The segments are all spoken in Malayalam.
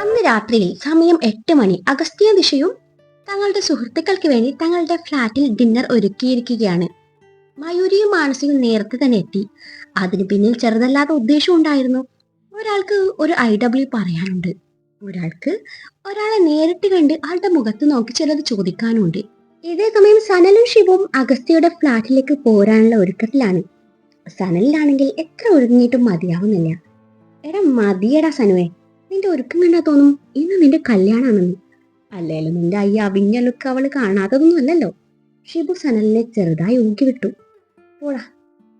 അന്ന് രാത്രിയിൽ സമയം 8 മണി. അഗസ്ത്യ ദിശയും തങ്ങളുടെ സുഹൃത്തുക്കൾക്ക് വേണ്ടി തങ്ങളുടെ ഫ്ലാറ്റിൽ ഡിന്നർ ഒരുക്കിയിരിക്കുകയാണ്. മയൂരിയും മാനസികവും നേരത്തെ തന്നെ എത്തി. അതിന് പിന്നിൽ ചെറുതല്ലാത്ത ഉദ്ദേശം ഉണ്ടായിരുന്നു. ഒരാൾക്ക് ഒരു IW പറയാനുണ്ട്, ഒരാൾക്ക് ഒരാളെ നേരിട്ട് കണ്ട് ആളുടെ മുഖത്ത് നോക്കി ചിലത് ചോദിക്കാനുണ്ട്. ഇതേ സമയം സനലും ശിവും അഗസ്ത്യയുടെ ഫ്ലാറ്റിലേക്ക് പോരാനുള്ള ഒരുക്കത്തിലാണ്. സനലിനാണെങ്കിൽ എത്ര ഒരുങ്ങിയിട്ടും മതിയാവുന്നില്ല. എടാ മതിയടാ സനുവേ, നിന്റെ ഒരുക്കം കണ്ടാ തോന്നും ഇന്ന് നിന്റെ കല്യാണാണെന്ന്. അല്ലേലും നിന്റെ ഈ അവിഞ്ഞ ലുക്ക് അവള് കാണാത്തതൊന്നും അല്ലല്ലോ. ഷിബു സനലിനെ ചെറുതായി ഊക്കി വിട്ടു. പോടാ,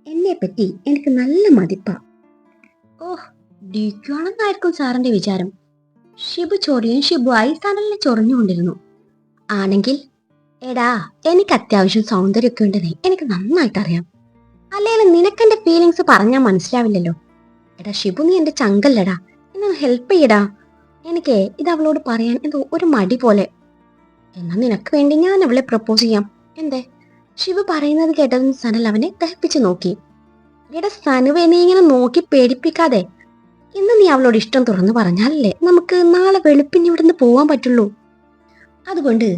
എന്നെ പറ്റി എനിക്ക് നല്ല മതിപ്പാ. ഓഹ്, ഡിക്കുവാണെന്നായിരിക്കും സാറിന്റെ വിചാരം. ഷിബു ചൊറിയും ഷിബുവായി സനലിനെ ചൊറിഞ്ഞുകൊണ്ടിരുന്നു. ആണെങ്കിൽ എടാ, എനിക്ക് അത്യാവശ്യം സൗന്ദര്യമൊക്കെ ഉണ്ടെന്നേ എനിക്ക് നന്നായിട്ട് അറിയാം. അല്ലേലും നിനക്കെന്റെ ഫീലിങ്സ് പറഞ്ഞാൽ മനസ്സിലാവില്ലല്ലോ. എടാ ഷിബു, നീ എന്റെ ചങ്കല്ലടാ, എന്നെ ഹെൽപ്പ് ചെയ്യടാ. എനിക്ക് ഇത് അവളോട് പറയാൻ എന്തോ ഒരു മടി പോലെ. എന്നാ നിനക്ക് വേണ്ടി ഞാൻ അവളെ പ്രപ്പോസ് ചെയ്യാം, എന്തേ? ശിവു പറയുന്നത് കേട്ടതും സനൽ അവനെ ദഹിപ്പിച്ചു നോക്കി. എടാ സനുവെ, നീ ഇങ്ങനെ നോക്കി പേടിപ്പിക്കാതെ. ഇന്ന് നീ അവളോട് ഇഷ്ടം തുറന്നു പറഞ്ഞാലല്ലേ നമുക്ക് നാളെ വെളുപ്പിന് ഇവിടുന്ന് പോവാൻ പറ്റുള്ളൂ. അതുകൊണ്ട്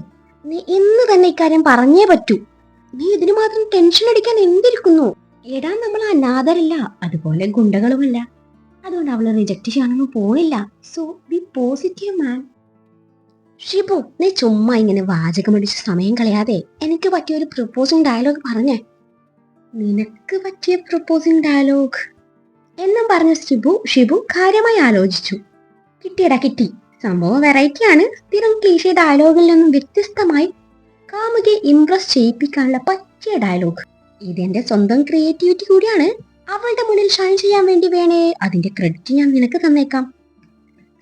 നീ ഇന്ന് തന്നെ ഇക്കാര്യം പറഞ്ഞേ പറ്റൂ. നീ ഇതിന് മാത്രം ടെൻഷൻ അടിക്കാൻ എന്തിരിക്കുന്നു? എടാ, നമ്മൾ അനാഥരല്ല, അതുപോലെ ഗുണ്ടകളുമല്ല. അതുകൊണ്ട് അവള് റിജക്ട് ചെയ്യാനൊന്നും പോണില്ല. So B positive man. Shibu, നീ ചുമ്മാ ഇങ്ങനെ വാചകമടിച്ച് സമയം കളയാതെ എനിക്ക് പറ്റിയ ഒരു പ്രപ്പോസിംഗ് ഡയലോഗ് പറഞ്ഞേ. നിനക്ക് പറ്റിയ പ്രപ്പോസിംഗ് ഡയലോഗ് എന്നും പറഞ്ഞ ഷിബു കാര്യമായി ആലോചിച്ചു. കിട്ടിയടാ, കിട്ടി. സംഭവം വെറൈറ്റി ആണ്. സ്ഥിരം ക്ലീഷേ ഡയലോഗിൽ നിന്നും വ്യത്യസ്തമായി കാമുകിയെ ഇംപ്രസ് ചെയ്യിപ്പിക്കാനുള്ള പറ്റിയ ഡയലോഗ്. ഇതെന്റെ സ്വന്തം ക്രിയേറ്റിവിറ്റി കൂടിയാണ്. അവളുടെ മുന്നിൽ ഷൈൻ ചെയ്യാൻ വേണ്ടി വേണേ അതിന്റെ ക്രെഡിറ്റ് ഞാൻ നിനക്ക് തന്നേക്കാം.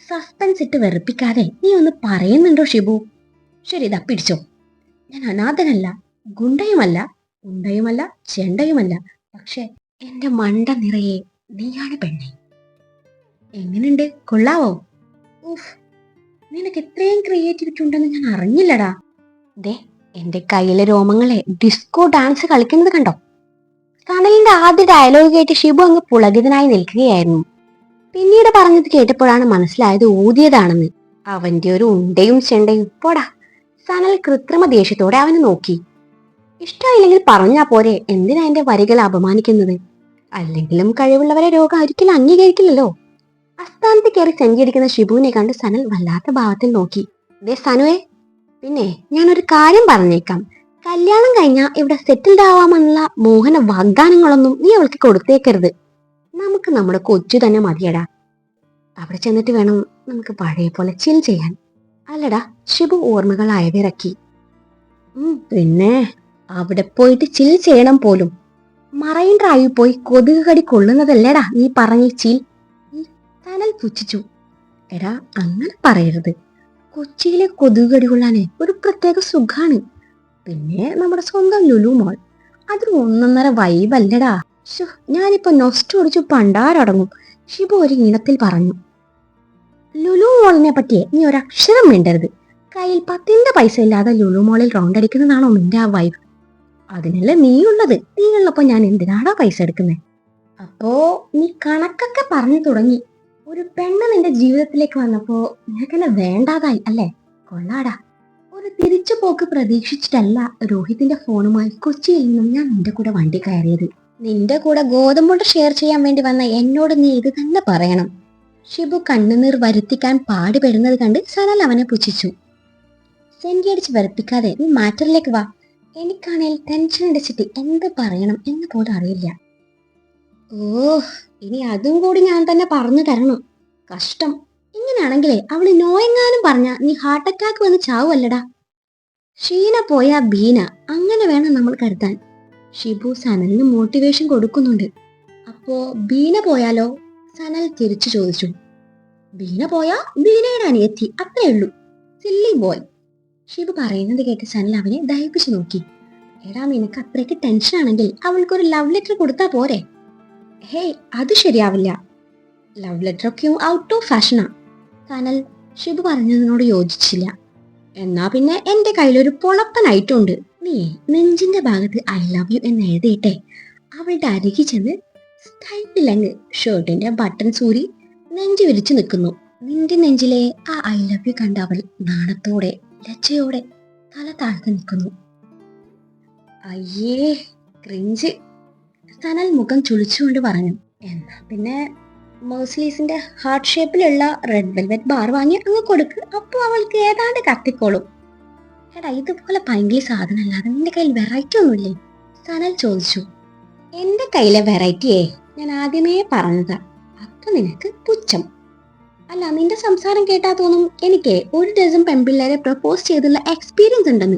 സസ്പെൻസ് ഇട്ട് വെറുപ്പിക്കാതെ നീ ഒന്ന് പറയുന്നുണ്ടോ ഷിബു? ശരി, ഇതാ പിടിച്ചോ. ഞാൻ അനാഥനല്ല, ഗുണ്ടയുമല്ല, ഉണ്ടയുമല്ല, ചെണ്ടയുമല്ല. പക്ഷെ എന്റെ മണ്ട നിറയെ നീയാണ് പെണ്ണെ. എങ്ങനെയുണ്ട്, കൊള്ളാവോ? ഊഫ്, നിനക്ക് എത്രയും ക്രിയേറ്റിവിറ്റി ഉണ്ടെന്ന് ഞാൻ അറിഞ്ഞില്ലടാ. ദേ, എന്റെ കയ്യിലെ രോമങ്ങളെ ഡിസ്കോ ഡാൻസ് കളിക്കുന്നത് കണ്ടോ? സനലിന്റെ ആദ്യ ഡയലോഗ് കേട്ട് ഷിബു അങ്ങ് പുളകിതനായി നിൽക്കുകയായിരുന്നു. പിന്നീട് പറഞ്ഞത് കേട്ടപ്പോഴാണ് മനസ്സിലായത് ഊതിയതാണെന്ന്. അവന്റെ ഒരു ഉണ്ടയും ചെണ്ടയും. പോടാ. സനൽ കൃത്രിമ ദേഷ്യത്തോടെ അവനെ നോക്കി. ഇഷ്ടമായില്ലെങ്കിൽ പറഞ്ഞാ പോരെ, എന്തിനാ എന്റെ വരികൾ അപമാനിക്കുന്നത്? അല്ലെങ്കിലും കഴിവുള്ളവരെ രോഗം ഒരിക്കലും അംഗീകരിക്കില്ലല്ലോ. അസ്ഥാനത്ത് കയറി സഞ്ചരിക്കുന്ന ഷിബുവിനെ കണ്ട് സനൽ വല്ലാത്ത ഭാവത്തിൽ നോക്കി. ദേ സനുവേ, പിന്നെ ഞാനൊരു കാര്യം പറഞ്ഞേക്കാം. കല്യാണം കഴിഞ്ഞാ ഇവിടെ സെറ്റിൽഡ് ആവാമെന്നുള്ള മോഹന വാഗ്ദാനങ്ങളൊന്നും നീ അവൾക്ക് കൊടുത്തേക്കരുത്. നമുക്ക് നമ്മുടെ കൊച്ചു തന്നെ മതിയടാ. അവിടെ ചെന്നിട്ട് വേണം നമുക്ക് പഴയ പോലെ ചിൽ ചെയ്യാൻ. അല്ലടാ, ഷിബു ഓർമ്മകൾ അയവിറക്കി. പിന്നെ അവിടെ പോയിട്ട് ചിൽ ചെയ്യണം പോലും. മറൈൻ ഡ്രൈവിൽ പോയി കൊതുക് കടി കൊള്ളുന്നതല്ലേടാ നീ പറഞ്ഞ ചിൽ. സനൽ പുച്ഛിച്ചു. എടാ, അങ്ങനെ പറയരുത്. കൊച്ചിയിലെ കൊതുക് കടി കൊള്ളാനേ ഒരു പ്രത്യേക സുഖാണ്. പിന്നെ നമ്മുടെ സ്വന്തം ലുലു മോൾ, അതൊരു ഒന്നൊന്നര വൈബല്ലടാ. ഞാനിപ്പോ നൊസ്റ്റ് ഓടിച്ചു പണ്ടാരടങ്ങും. ഷിബു ഒരു ഈണത്തിൽ പറഞ്ഞു. ലുലു മോളിനെ പറ്റിയേ നീ ഒരക്ഷരം മിണ്ടരുത്. കയ്യിൽ 10 പൈസ ഇല്ലാതെ ലുലു മോളിൽ റൗണ്ട് അടിക്കുന്നതാണോ നിന്റെ ആ വൈബ്? അതിനല്ലേ നീ ഉള്ളത്. നീ ഉള്ളപ്പോ ഞാൻ എന്തിനാടാ പൈസ എടുക്കുന്നത്? അപ്പോ നീ കണക്കൊക്കെ പറഞ്ഞു തുടങ്ങി. ഒരു പെണ്ണ് നിന്റെ ജീവിതത്തിലേക്ക് വന്നപ്പോ നിനക്കെന്നെ വേണ്ടാതായി അല്ലേ? കൊള്ളാടാ. ഒരു തിരിച്ചു പോക്ക് പ്രതീക്ഷിച്ചിട്ടല്ല രോഹിത്തിന്റെ ഫോണുമായി കൊച്ചിയിൽ നിന്നും ഞാൻ നിന്റെ കൂടെ വണ്ടി കയറിയത്. നിന്റെ കൂടെ ഗോതമ്പുണ്ട ഷെയർ ചെയ്യാൻ വേണ്ടി വന്ന എന്നോട് നീ ഇത് തന്നെ പറയണം. ഷിബു കണ്ണുനീർ വരുത്തിക്കാൻ പാടുപെടുന്നത് കണ്ട് സനൽ അവനെ പുച്ഛിച്ചു. സെന്റി അടിച്ച് വെറുപ്പിക്കാതെ നീ മാറ്ററിലേക്ക് വാ. എനിക്കാണേൽ ടെൻഷൻ അടിച്ചിട്ട് എന്ത് പറയണം എന്ന് പോലും അറിയില്ല. ഓഹ്, ഇനി അതും കൂടി ഞാൻ തന്നെ പറഞ്ഞു തരണം. കഷ്ടം. ഇങ്ങനെയാണെങ്കിലേ അവള് നോയെങ്ങാനും പറഞ്ഞ നീ ഹാർട്ട് അറ്റാക്ക് വന്ന് ചാവുമല്ലടാ. ഷീന പോയാ ബീന, അങ്ങനെ വേണം നമ്മൾ കരുതാൻ. ഷിബു സനലിന് മോട്ടിവേഷൻ കൊടുക്കുന്നുണ്ട്. അപ്പോ ബീന പോയാലോ? സനൽ തിരിച്ചു ചോദിച്ചു. ബീന പോയാ ബീനയുടെ അനിയത്തി, അത്രേ ഉള്ളൂ. Silly boy. ഷിബു പറയുന്നത് കേട്ട് സനൽ അവനെ ദഹിപ്പിച്ചു നോക്കി. എടാ, നിനക്ക് അത്രയ്ക്ക് ടെൻഷൻ ആണെങ്കിൽ അവൾക്കൊരു ലവ് ലെറ്റർ കൊടുത്താ പോരെ? ഹേയ്, അത് ശരിയാവില്ല. ലവ് ലെറ്റർ ഒക്കെ ഔട്ട് ഓഫ് ഫാഷനാ. സനൽ ഷിബു പറഞ്ഞതിനോട് യോജിച്ചില്ല. എന്നാ പിന്നെ എന്റെ കയ്യിലൊരു പൊളപ്പൻ ഐറ്റം ഉണ്ട്. നീ നെഞ്ചിന്റെ ഭാഗത്ത് ഐ ലവ് യു എന്ന് എഴുതിയിട്ടെ അവളുടെ അരികി ചെന്ന് സ്റ്റൈലങ്ങ് ഷർട്ടിന്റെ ബട്ടൺ സൂരി നെഞ്ചു വിരിച്ചു നിൽക്കുന്നു. നിന്റെ നെഞ്ചിലെ ആ ഐ ലവ് യു കണ്ട അവൾ നാണത്തോടെ ലജ്ജയോടെ തല താഴ്ത്തി നിൽക്കുന്നു. അയ്യേ, ക്രിഞ്ച്. സനൽ മുഖം ചുളിച്ചുകൊണ്ട് പറഞ്ഞു. എന്നാ പിന്നെ മേഴ്സിലീസിന്റെ ഹാർട്ട് ഷേപ്പിലുള്ള റെഡ് വെൽവെറ്റ് ബാർ വാങ്ങി അങ്ങ് കൊടുക്ക്. അപ്പൊ അവൾക്ക് ഏതാണ്ട് കത്തിക്കോളും. എടാ, ഇതുപോലെ ഭയങ്കര സാധനം അല്ലാതെ നിന്റെ കയ്യിൽ വെറൈറ്റി ഒന്നുമില്ലേ? സനൽ ചോദിച്ചു. എന്റെ കയ്യിലെ വെറൈറ്റിയെ ഞാൻ ആദ്യമേ പറഞ്ഞതാ. അപ്പൊ നിനക്ക് പുച്ഛം. അല്ല, നിന്റെ സംസാരം കേട്ടാ തോന്നും എനിക്ക് ഒരു ഡസൻ പെൺപിള്ളേരെ പ്രപ്പോസ് ചെയ്തുള്ള എക്സ്പീരിയൻസ് ഉണ്ടെന്ന്.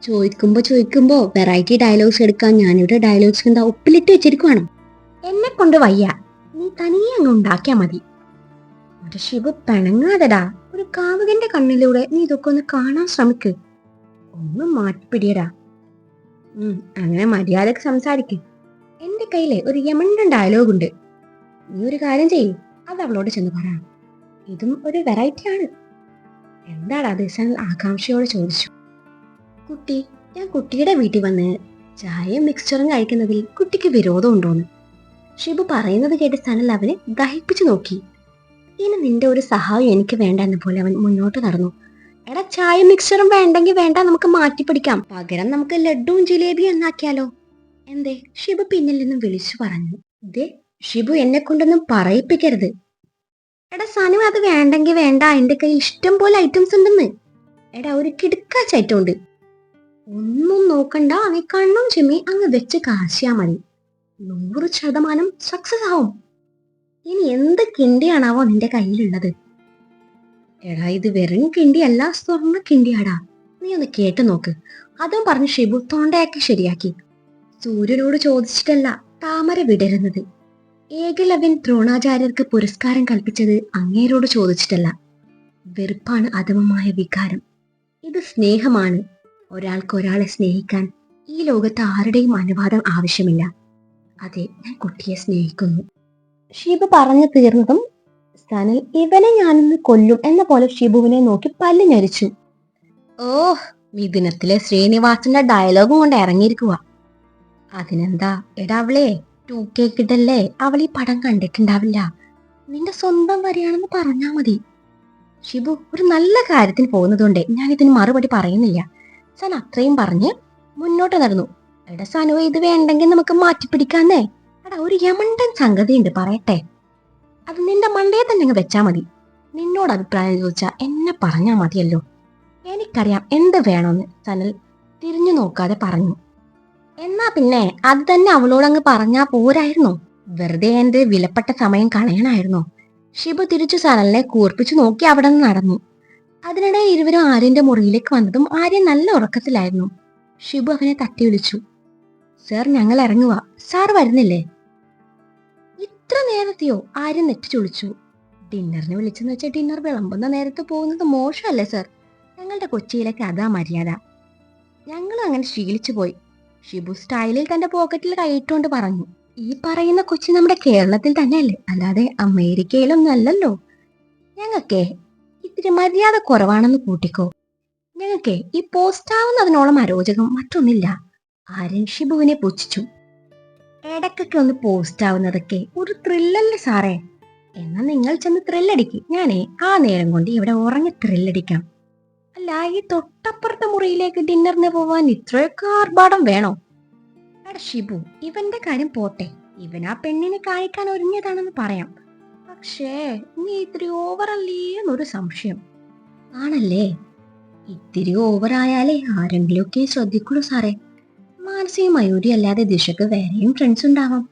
ചോദിക്കുമ്പോ വെറൈറ്റി ഡയലോഗ്സ് എടുക്കാൻ ഞാനിവിടെ ഡയലോഗ്സ് എന്താ ഉപ്പിലിട്ട് വെച്ചിരിക്കുവാണോ? എന്നെ കൊണ്ട് വയ്യ, നീ തനിയെ അങ്ങ് ഉണ്ടാക്കിയാ മതി. ഒരു ശിവു പിണങ്ങാതെടാ. ഒരു കാമുകന്റെ കണ്ണിലൂടെ നീ ഇതൊക്കെ ഒന്ന് കാണാൻ ശ്രമിക്ക്. ഒന്ന് മാറ്റിപ്പിടിയടാ. അങ്ങനെ മര്യാദക്ക് സംസാരിക്ക്. എന്റെ കയ്യിലെ ഒരു യമണ്ടൻ ഡയലോഗ് ഉണ്ട്. നീ ഒരു കാര്യം ചെയ്യ്, അത് അവളോട് ചെന്ന് പറ. ഇതും ഒരു വെറൈറ്റി ആണ്. എന്താടാ അത്? സനൽ ആകാംക്ഷയോട് ചോദിച്ചു. കുട്ടി, ഞാൻ കുട്ടിയുടെ വീട്ടിൽ വന്ന് ചായയും മിക്സ്ചറും കഴിക്കുന്നതിൽ കുട്ടിക്ക് വിരോധം ഉണ്ടോന്ന് ഷിബു പറയുന്നത് കേട്ട് സനൽ അവനെ ദഹിപ്പിച്ചു നോക്കി. ഇനി നിന്റെ ഒരു സഹായം എനിക്ക് വേണ്ട എന്ന പോലെ അവൻ മുന്നോട്ട് നടന്നു. എടാ, ചായ മിക്സ്ചറും വേണ്ടെങ്കിൽ വേണ്ട, നമുക്ക് മാറ്റിപ്പിടിക്കാം. പകരം നമുക്ക് ലഡ്ഡുവും ജിലേബിയും എന്നാക്കിയാലോ? എന്തേ? ഷിബു പിന്നിൽ നിന്നും വിളിച്ചു പറഞ്ഞു. ഇതേ ഷിബു, എന്നെ കൊണ്ടൊന്നും പറയിപ്പിക്കരുത്. എടാ സനു, അത് വേണ്ടെങ്കിൽ വേണ്ട, എന്റെ കയ്യിൽ ഇഷ്ടം പോലെ ഐറ്റംസ് ഉണ്ടെന്ന്. എടാ, ഒരു കിടുക്കാച്ച ഐറ്റം ഉണ്ട്. ഒന്നും നോക്കണ്ട, നീ കണ്ണും ചെമ്മി അങ്ങ് വെച്ച് കാശിയാ മതി. 100% സക്സസ് ആവും. ഇനി എന്ത് കിണ്ടിയാണാവോ നിന്റെ കയ്യിലുള്ളത്? എടാ, ഇത് വെറും കിണ്ടിയല്ല, സ്വർണ്ണ കിണ്ടിയാടാ. നീ ഒന്ന് കേട്ടു നോക്ക്. അതും പറഞ്ഞ് ഷിബു തൊണ്ടയാക്കി ശരിയാക്കി. സൂര്യനോട് ചോദിച്ചിട്ടല്ല താമര വിടരുന്നത്. ഏകലവ്യൻ ദ്രോണാചാര്യർക്ക് പുരസ്കാരം കൽപ്പിച്ചത് അങ്ങേരോട് ചോദിച്ചിട്ടല്ല. വെറുപ്പാണ് അധമമായ വികാരം. ഇത് സ്നേഹമാണ്. ഒരാൾക്ക് ഒരാളെ സ്നേഹിക്കാൻ ഈ ലോകത്ത് ആരുടെയും അനുവാദം ആവശ്യമില്ല. അതെ, ഞാൻ കുട്ടിയെ സ്നേഹിക്കുന്നു. ഷിബു പറഞ്ഞു തീർന്നതും സനൽ ഇവനെ ഞാനിന്ന് കൊല്ലും എന്ന പോലെ ഷിബുവിനെ നോക്കി പല്ല് ഞെരിച്ചു. ഓഹ്, മിഥുനത്തിലെ ശ്രീനിവാസന്റെ ഡയലോഗും കൊണ്ട് ഇറങ്ങിയിരിക്കുക. അതിനെന്താ? എടാ, അവളെ 2K കിഡല്ലേ, അവൾ ഈ പടം കണ്ടിട്ടുണ്ടാവില്ല. നിന്റെ സ്വന്തം വരികയാണെന്ന് പറഞ്ഞാ മതി. ഷിബു, ഒരു നല്ല കാര്യത്തിന് പോകുന്നതുകൊണ്ടേ ഞാൻ ഇതിന് മറുപടി പറയുന്നില്ല. സൻ അത്രയും പറഞ്ഞ് മുന്നോട്ട് നടന്നു. എടാ സനു, ഇത് വേണ്ടെങ്കിൽ നമുക്ക് മാറ്റിപ്പിടിക്കാന്നേ. എടാ, ഒരു യമണ്ടൻ സംഗതി ഉണ്ട്, പറയട്ടെ. അത് നിന്റെ മണ്ടയെ തന്നെ അങ്ങ് വെച്ചാ മതി. നിന്നോട് അഭിപ്രായം ചോദിച്ചാ എന്നെ പറഞ്ഞാ മതിയല്ലോ. എനിക്കറിയാം എന്ത് വേണമെന്ന് സനൽ തിരിഞ്ഞു നോക്കാതെ പറഞ്ഞു. എന്നാ പിന്നെ അത് തന്നെ അവളോട് അങ്ങ് പറഞ്ഞാ പോരായിരുന്നോ? വെറുതെ എന്റെ വിലപ്പെട്ട സമയം കളയണായിരുന്നോ? ഷിബു തിരിച്ചു സനലിനെ കൂർപ്പിച്ചു നോക്കി അവിടെ നിന്ന് നടന്നു. അതിനിടെ ഇരുവരും ആര്യന്റെ മുറിയിലേക്ക് വന്നതും ആര്യൻ നല്ല ഉറക്കത്തിലായിരുന്നു. ഷിബു അവനെ തട്ടി വിളിച്ചു. സർ, ഞങ്ങൾ ഇറങ്ങുക. സാർ വരുന്നില്ലേ? ഇത്ര നേരത്തെയോ? ആര്യൻ നെറ്റിച്ചൊളിച്ചു. ഡിന്നറിന് വിളിച്ചെന്ന് വെച്ചാൽ ഡിന്നർ വിളമ്പുന്ന നേരത്ത് പോകുന്നത് മോശമല്ലേ സർ? ഞങ്ങളുടെ കൊച്ചിയിലേക്ക് അതാ മര്യാദ. ഞങ്ങളും അങ്ങനെ ശീലിച്ചു പോയി. ഷിബു സ്റ്റൈലിൽ തന്റെ പോക്കറ്റിൽ കൈയിട്ടുകൊണ്ട് പറഞ്ഞു. ഈ പറയുന്ന കൊച്ചി നമ്മുടെ കേരളത്തിൽ തന്നെയല്ലേ, അല്ലാതെ അമേരിക്കയിലൊന്നും അല്ലല്ലോ. ഞങ്ങൾക്കേ ഇത്തിരി മര്യാദ കുറവാണെന്ന് കൂട്ടിക്കോ. ഞങ്ങൾക്കേ ഈ പോസ്റ്റാവുന്നതിനോളം അരോചകം മറ്റൊന്നില്ല. ആര്യൻ ഷിബുവിനെ പുച്ഛിച്ചു. ഇടയ്ക്കൊക്കെ ഒന്ന് പോസ്റ്റ് ആവുന്നതൊക്കെ ഒരു ത്രില്ലല്ലേ സാറേ? എന്നാ നിങ്ങൾ ചെന്ന് ത്രില്ലടിക്ക്. ഞാനേ ആ നേരം കൊണ്ട് ഇവിടെ ഉറങ്ങി ത്രില്ലടിക്കാം. അല്ല, ഈ തൊട്ടപ്പുറത്തെ മുറിയിലേക്ക് ഡിന്നറിന് പോവാൻ ഇത്രയൊക്കെ ആർഭാടം വേണോ? എടാ ഷിബു, ഇവന്റെ കാര്യം പോട്ടെ, ഇവൻ ആ പെണ്ണിനെ കാണിക്കാൻ ഒരുങ്ങിയതാണെന്ന് പറയാം. പക്ഷേ നീ ഇത്തിരി ഓവറല്ലേ എന്നൊരു സംശയം. ആണല്ലേ? ഇത്തിരി ഓവറായാലേ ആരെങ്കിലുമൊക്കെ ശ്രദ്ധിക്കുള്ളൂ സാറേ. മാനസിക മയൂരി അല്ലാതെ ദിശക്ക് വേറെയും ഫ്രണ്ട്സ് ഉണ്ടാവാം.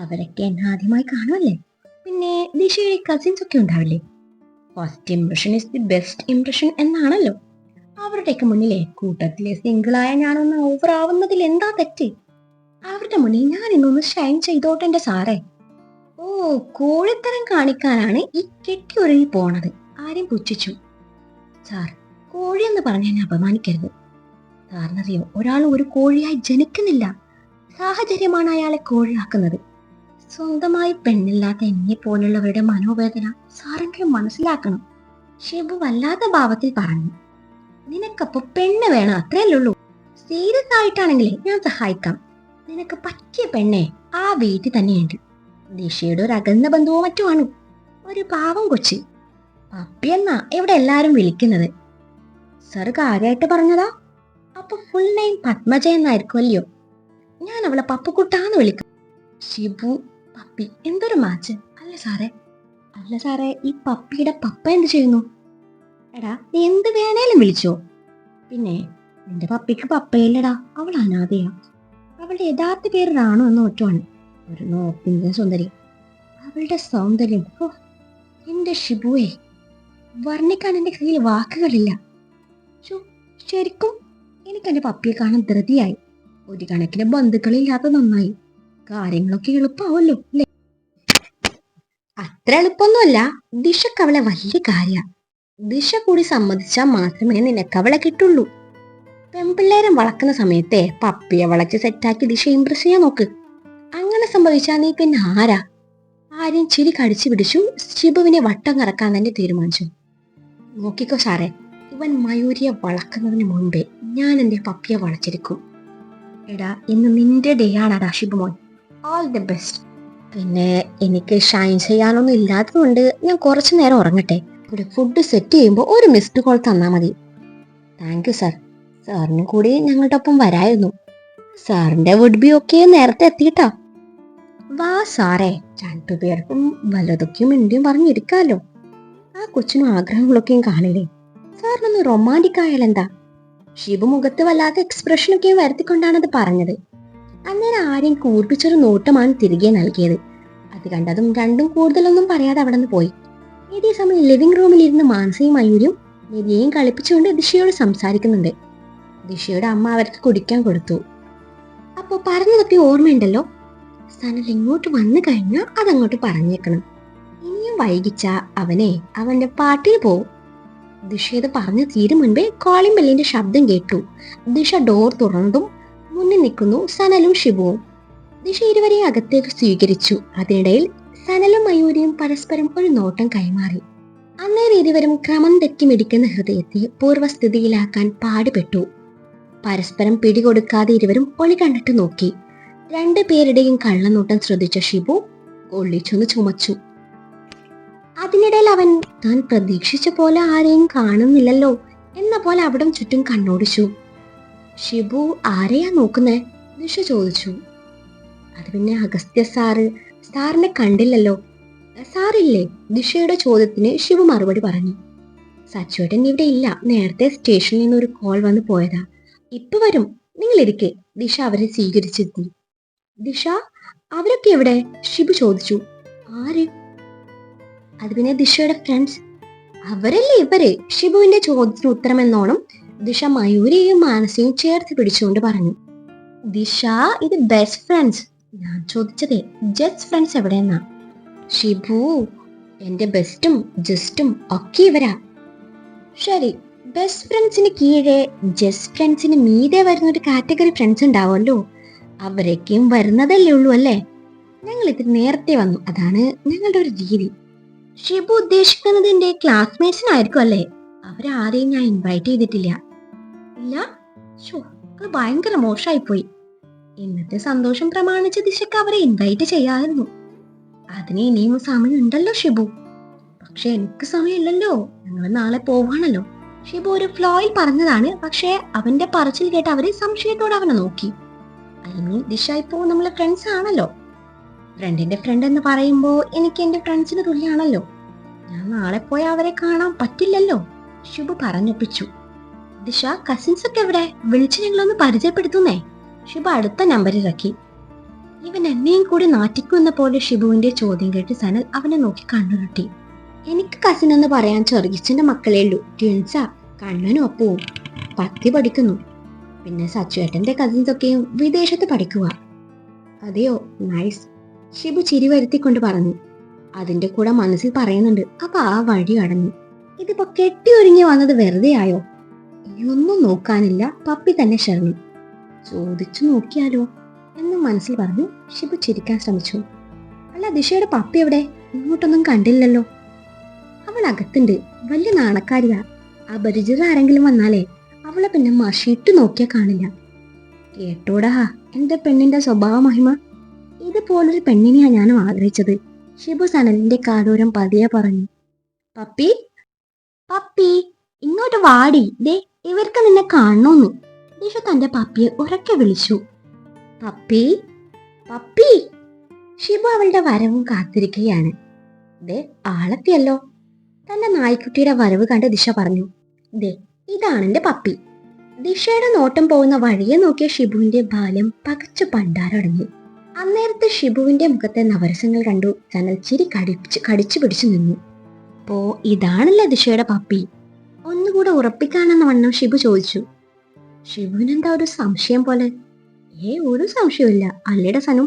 അവരൊക്കെ എന്നെ ആദ്യമായി കാണുമല്ലേ. പിന്നെ ദിശയുടെ കസിൻസ് ഒക്കെ ഉണ്ടാവില്ലേ. First impression is the best impression എന്നാണല്ലോ. അവരുടെയൊക്കെ മുന്നിലെ കൂട്ടത്തിലെ സിംഗിളായ ഞാനൊന്ന് ഓവർ ആവുന്നതിൽ എന്താ തെറ്റ്? അവരുടെ മുന്നിൽ ഞാൻ ഇന്നൊന്ന് ഷൈൻ ചെയ്തോട്ടെ എന്റെ സാറേ. ഓ, കോഴിത്തരം കാണിക്കാനാണ് ഈ കെട്ടി ഒരുങ്ങി പോണത്. ആരും പുച്ഛിച്ചു. സാർ, കോഴി എന്ന് പറഞ്ഞ എന്നെ അപമാനിക്കരുത്. സാറിനറിയോ, ഒരാൾ ഒരു കോഴിയായി ജനിക്കുന്നില്ല. സാഹചര്യമാണ് അയാളെ കോഴിയാക്കുന്നത്. സ്വന്തമായി പെണ്ണില്ലാത്ത എന്നെ പോലുള്ളവരുടെ മനോവേദന സാറെങ്കിലും മനസ്സിലാക്കണം. ഷിബു വല്ലാത്ത ഭാവത്തിൽ പറഞ്ഞു. നിനക്കപ്പോ പെണ്ണ് വേണം, അത്രയല്ലേ ഉള്ളൂ. സീരിയസ് ആയിട്ടാണെങ്കിലേ ഞാൻ സഹായിക്കാം. നിനക്ക് പറ്റിയ പെണ്ണെ ആ വീട്ടിൽ തന്നെയുണ്ട്. ദിശയുടെ ഒരു അകന്ന ബന്ധുവോ മറ്റുമാണ്. ഒരു പാവം കൊച്ചി. പപ്പി എന്നാ ഇവിടെ എല്ലാരും വിളിക്കുന്നത്. സാറ് കാര്യമായിട്ട് പറഞ്ഞതാ? അപ്പൊ ഫുൾ നെയിം പത്മജ എന്നായിരിക്കുമല്ലോ. ഞാൻ അവളെ പപ്പുക്കുട്ടാന്ന് വിളിക്കും. ഷിബു പപ്പി എന്തൊരു മാച്ച് അല്ലേ സാറേ? അല്ല സാറേ, ഈ പപ്പിയുടെ പപ്പ എന്ത് ചെയ്യുന്നു? എടാ നീ എന്ത് വേണേലും വിളിച്ചോ. പിന്നെ നിന്റെ പപ്പിക്ക് പപ്പയില്ലടാ, അവൾ അനാഥയാ. അവളുടെ യഥാർത്ഥ പേര് റാണു എന്ന ഒറ്റമാണ്. ഒരു നോർത്ത് ഇന്ത്യൻ സുന്ദരി. അവളുടെ സൗന്ദര്യം എന്റെ ഷിബുവേ, വർണ്ണിക്കാൻ എന്റെ കയ്യിൽ വാക്കുകളില്ല. ശരിക്കും എനിക്ക് എന്റെ പപ്പിയെ കാണാൻ ധൃതിയായി. ഒരു കണക്കിന് ബന്ധുക്കളില്ലാത്ത നന്നായി. കാര്യങ്ങളൊക്കെ എളുപ്പമാവല്ലോ അല്ലേ? അത്ര എളുപ്പമൊന്നുമല്ല. ദിശക്ക് അവളെ വലിയ കാര്യ. ദിശ കൂടി സമ്മതിച്ചാൽ മാത്രമേ നിനക്ക് അവളെ കിട്ടുള്ളൂ. പെൺപിള്ളേരെ വളക്കുന്ന സമയത്തെ പപ്പിയെ വളച്ച് സെറ്റാക്കി ദിശ ഇംപ്രസ് ചെയ്യാൻ നോക്ക്. അങ്ങനെ സംഭവിച്ചാൽ നീ പിന്നെ ആരാ? ആരും ചിരി കടിച്ചു പിടിച്ചു ഷിബുവിനെ വട്ടം കറക്കാൻ തന്നെ തീരുമാനിച്ചു. നോക്കിക്കോ സാറേ, ഇവൻ മയൂരിയെ വളക്കുന്നതിന് മുൻപേ ഞാൻ എന്റെ പപ്പിയെ വളച്ചെടുക്കും. എടാ ഇന്ന് നിന്റെ ഡേ ആണടാ ഷിബുമോൻ. All the best. പിന്നെ എനിക്ക് ഷൈൻ ചെയ്യാനൊന്നും ഇല്ലാത്തതുകൊണ്ട് ഞാൻ കുറച്ചു നേരം ഉറങ്ങട്ടെ. ഇവിടെ ഫുഡ് സെറ്റ് ചെയ്യുമ്പോൾ ഒരു മിസ്ഡ് കോൾ തന്നാ മതി. Thank you sir. സാറിനും കൂടി ഞങ്ങളുടെ ഒപ്പം വരായിരുന്നു. സാറിന്റെ വുഡ് ബി ഒക്കെ നേരത്തെ എത്തിയിട്ടാ. വാ സാറേ, രണ്ടുപേർക്കും വല്ലതൊക്കെയും ഇന്ത്യയും പറഞ്ഞിരിക്കാലോ. ആ കൊച്ചിനും ആഗ്രഹങ്ങളൊക്കെയും കാണില്ലേ? സാറിനൊന്ന് റൊമാൻറ്റിക് ആയാലെന്താ? ഷിബു മുഖത്ത് വല്ലാത്ത എക്സ്പ്രഷനൊക്കെയും വരുത്തിക്കൊണ്ടാണത് പറഞ്ഞത്. അന്നേരം ആരെയും കൂർപ്പിച്ചൊരു നോട്ടമാണ് തിരികെ നൽകിയത്. അത് കണ്ടതും രണ്ടും കൂടുതലൊന്നും പറയാതെ അവിടെ നിന്ന് പോയി. ഇതേ സമയം ലിവിംഗ് റൂമിൽ ഇരുന്ന് മാനസയും മയൂരും നിധിയെയും കളിപ്പിച്ചുകൊണ്ട് ദിശയോട് സംസാരിക്കുന്നുണ്ട്. ദിശയുടെ അമ്മ അവർക്ക് കുടിക്കാൻ കൊടുത്തു. അപ്പോ പറഞ്ഞതൊക്കെ ഓർമ്മയുണ്ടല്ലോ. സനൽ ഇങ്ങോട്ട് വന്നു കഴിഞ്ഞാൽ അതങ്ങോട്ട് പറഞ്ഞേക്കണം. ഇനിയും വൈകിച്ച അവനെ അവന്റെ പാട്ടിന് പോവും. ദിശ ഇത് പറഞ്ഞു തീരും മുൻപേ കോളിംഗ് ബെല്ലിന്റെ ശബ്ദം കേട്ടു. ദിശ ഡോർ തുറന്നതും മുന്നിൽ നിൽക്കുന്നു സനലും ഷിബുവും. ദിശ ഇരുവരെയും അകത്തേക്ക് സ്വീകരിച്ചു. അതിനിടയിൽ സനലും മയൂരിയും പരസ്പരം ഒരു നോട്ടം കൈമാറി. അന്നേരം ഇരുവരും ക്രമം തെറ്റി മിടിക്കുന്ന ഹൃദയത്തെ പൂർവ്വസ്ഥിതിയിലാക്കാൻ പാടുപെട്ടു. പരസ്പരം പിടികൊടുക്കാതെ ഇരുവരും ഒളി കണ്ടിട്ട് നോക്കി. രണ്ടുപേരുടെയും കള്ളനോട്ടം ശ്രദ്ധിച്ച ഷിബു ഒളിച്ചൊന്ന് ചുമച്ചു. അതിനിടയിൽ അവൻ താൻ പ്രതീക്ഷിച്ച പോലെ ആരെയും കാണുന്നില്ലല്ലോ എന്ന പോലെ അവിടം ചുറ്റും കണ്ണോടിച്ചു. ഷിബു ആരെയാ നോക്കുന്നേ? ദിശ ചോദിച്ചു. അത് പിന്നെ അഗസ്ത്യ സാറിനെ കണ്ടില്ലല്ലോ. സാറില്ലേ? ദിശയുടെ ചോദ്യത്തിന് ഷിബു മറുപടി പറഞ്ഞു. സച്ചുവേട്ടൻ ഇവിടെ ഇല്ല, നേരത്തെ സ്റ്റേഷനിൽ നിന്ന് ഒരു കോൾ വന്ന് പോയതാ. ഇപ്പൊ വരും, നിങ്ങൾ ഇരിക്കെ. ദിശ അവരെ സ്വീകരിച്ചെത്തി. ദിശ, അവരൊക്കെ എവിടെ? ഷിബു ചോദിച്ചു. ആര്? അത് പിന്നെ ദിശയുടെ ഫ്രണ്ട്സ്. അവരല്ലേ ഇവര്? ഷിബുവിന്റെ ചോദ്യത്തിന് ഉത്തരമെന്നോണം ദിശ മയൂരിയെയും മാനസയും ചേർത്ത് പിടിച്ചുകൊണ്ട് പറഞ്ഞു. ദിശ, ഇത് ബെസ്റ്റ് ഫ്രണ്ട്സ്. ഞാൻ ചോദിച്ചതേ ജസ്റ്റ് ഫ്രണ്ട്സ് എവിടെയെന്നാ. ഷിബു, എന്റെ ബെസ്റ്റും ജസ്റ്റും ഒക്കെ ഇവരാ. ശരി, ബെസ്റ്റ് ഫ്രണ്ട്സിന് കീഴെ ജസ്റ്റ് ഫ്രണ്ട്സിന് മീതെ വരുന്ന ഒരു കാറ്റഗറി ഫ്രണ്ട്സ് ഉണ്ടാവുമല്ലോ. അവരൊക്കെയും വരുന്നതല്ലേ ഉള്ളൂ അല്ലേ? ഞങ്ങൾ ഇതിന് നേരത്തെ വന്നു, അതാണ് ഞങ്ങളുടെ ഒരു രീതി. ഷിബു ഉദ്ദേശിക്കുന്നത് എന്റെ ക്ലാസ്മേറ്റ്സിനായിരിക്കും അല്ലേ? അവരാരെയും ഞാൻ ഇൻവൈറ്റ് ചെയ്തിട്ടില്ല. ഇല്ല? അത് ഭയങ്കര മോശമായിപ്പോയി. ഇന്നത്തെ സന്തോഷം പ്രമാണിച്ച് ദിശക്ക് അവരെ ഇൻവൈറ്റ് ചെയ്യാമായിരുന്നു. അതിന് ഇനിയും സമയം ഉണ്ടല്ലോ ഷിബു. പക്ഷെ എനിക്ക് സമയമില്ലല്ലോ, ഞങ്ങൾ നാളെ പോവാണല്ലോ. ഷിബു ഒരു ഫ്ലോയിൽ പറഞ്ഞതാണ്. പക്ഷെ അവന്റെ പറച്ചിൽ കേട്ട് അവരെ സംശയത്തോടെ അവനെ നോക്കി. അതിന് ദിശ ഇപ്പോ നമ്മളെ ഫ്രണ്ട്സ് ആണല്ലോ. ഫ്രണ്ടിന്റെ ഫ്രണ്ട് എന്ന് പറയുമ്പോ എനിക്ക് എന്റെ ഫ്രണ്ട്സിന് തുല്യാണല്ലോ. ഞാൻ നാളെ പോയി അവരെ കാണാൻ പറ്റില്ലല്ലോ, ഷിബു പറഞ്ഞൊപ്പിച്ചു. ദിശ, കസിൻസ് ഒക്കെ എവിടെ? വിളിച്ച് ഞങ്ങളൊന്ന് പരിചയപ്പെടുത്തുന്നേ. ഷിബു അടുത്ത നമ്പർ ഇറക്കി. ഇവൻ എന്നെയും കൂടി നാറ്റിക്കുന്ന പോലെ ഷിബുവിന്റെ ചോദ്യം കേട്ട് സനൽ അവനെ നോക്കി കണ്ണുരുട്ടി. എനിക്ക് കസിൻ എന്ന് പറയാൻ ചെറുകിച്ചന്റെ മക്കളേ ഉള്ളൂ. ട്വിൻസാ, കണ്ണനും അപ്പവും 10 പഠിക്കുന്നു. പിന്നെ സച്ചുവേട്ടന്റെ കസിൻസ് ഒക്കെയും വിദേശത്ത് പഠിക്കുക. അതെയോ, നൈസ്. ഷിബു ചിരി വരുത്തിക്കൊണ്ട് പറഞ്ഞു. അതിന്റെ കൂടെ മനസ്സിൽ പറയുന്നുണ്ട്, അപ്പൊ ആ വഴി അടഞ്ഞു. ഇതിപ്പോ കെട്ടി ഒരുങ്ങി വന്നത് വെറുതെ ആയോ? ഒന്നും നോക്കാനില്ല, പപ്പി തന്നെ ശരണം. ചോദിച്ചു നോക്കിയാലോ എന്ന് മനസ്സിൽ പറഞ്ഞു ഷിബു ചിരിക്കാൻ ശ്രമിച്ചു. അല്ല, ദിശയുടെ പപ്പി എവിടെ? ഇങ്ങോട്ടൊന്നും കണ്ടില്ലല്ലോ. അവൾ അകത്തുണ്ട്, വലിയ നാണക്കാരിയാ. അപരിചിത ആരെങ്കിലും വന്നാലേ അവളെ പിന്നെ മഷിയിട്ട് നോക്കിയാ കാണില്ല. കേട്ടോടാ എന്റെ പെണ്ണിന്റെ സ്വഭാവ മഹിമ. ഇതുപോലൊരു പെണ്ണിനെയാ ഞാനും ആഗ്രഹിച്ചത്. ഷിബു സനലിന്റെ കാതോരം പതിയെ പറഞ്ഞു. പപ്പി, പപ്പി, ഇങ്ങോട്ട് വാടി, ദേ ഇവർക്ക് നിന്നെ കാണണോന്ന്. ദിശ തന്റെ പപ്പിയെ ഉറക്കെ വിളിച്ചു. Puppy, puppy. ഷിബു അവളുടെ വരവും കാത്തിരിക്കുകയാണ്. ദേ ആളെത്തിയല്ലോ. തന്റെ നായ്ക്കുട്ടിയുടെ വരവ് കണ്ട് ദിശ പറഞ്ഞു, ദേ ഇതാണ് എന്റെ പപ്പി. ദിശയുടെ നോട്ടം പോകുന്ന വഴിയെ നോക്കിയ ഷിബുവിന്റെ ബാല്യം പകച്ചു പണ്ടാരടങ്ങി. അന്നേരത്തെ ഷിബുവിന്റെ മുഖത്തെ നവരസങ്ങൾ കണ്ടു സനൽ ചിരി കടിച്ചു പിടിച്ചു നിന്നു. അപ്പോ ഇതാണല്ലേ ദിശയുടെ പപ്പി? ഒന്നുകൂടെ ഉറപ്പിക്കാനെന്ന വണ്ണം ഷിബു ചോദിച്ചു. ഷിബുവിനെന്താ ഒരു സംശയം പോലെ. ഒരു സംശയമില്ല അല്ലേടെ സനു?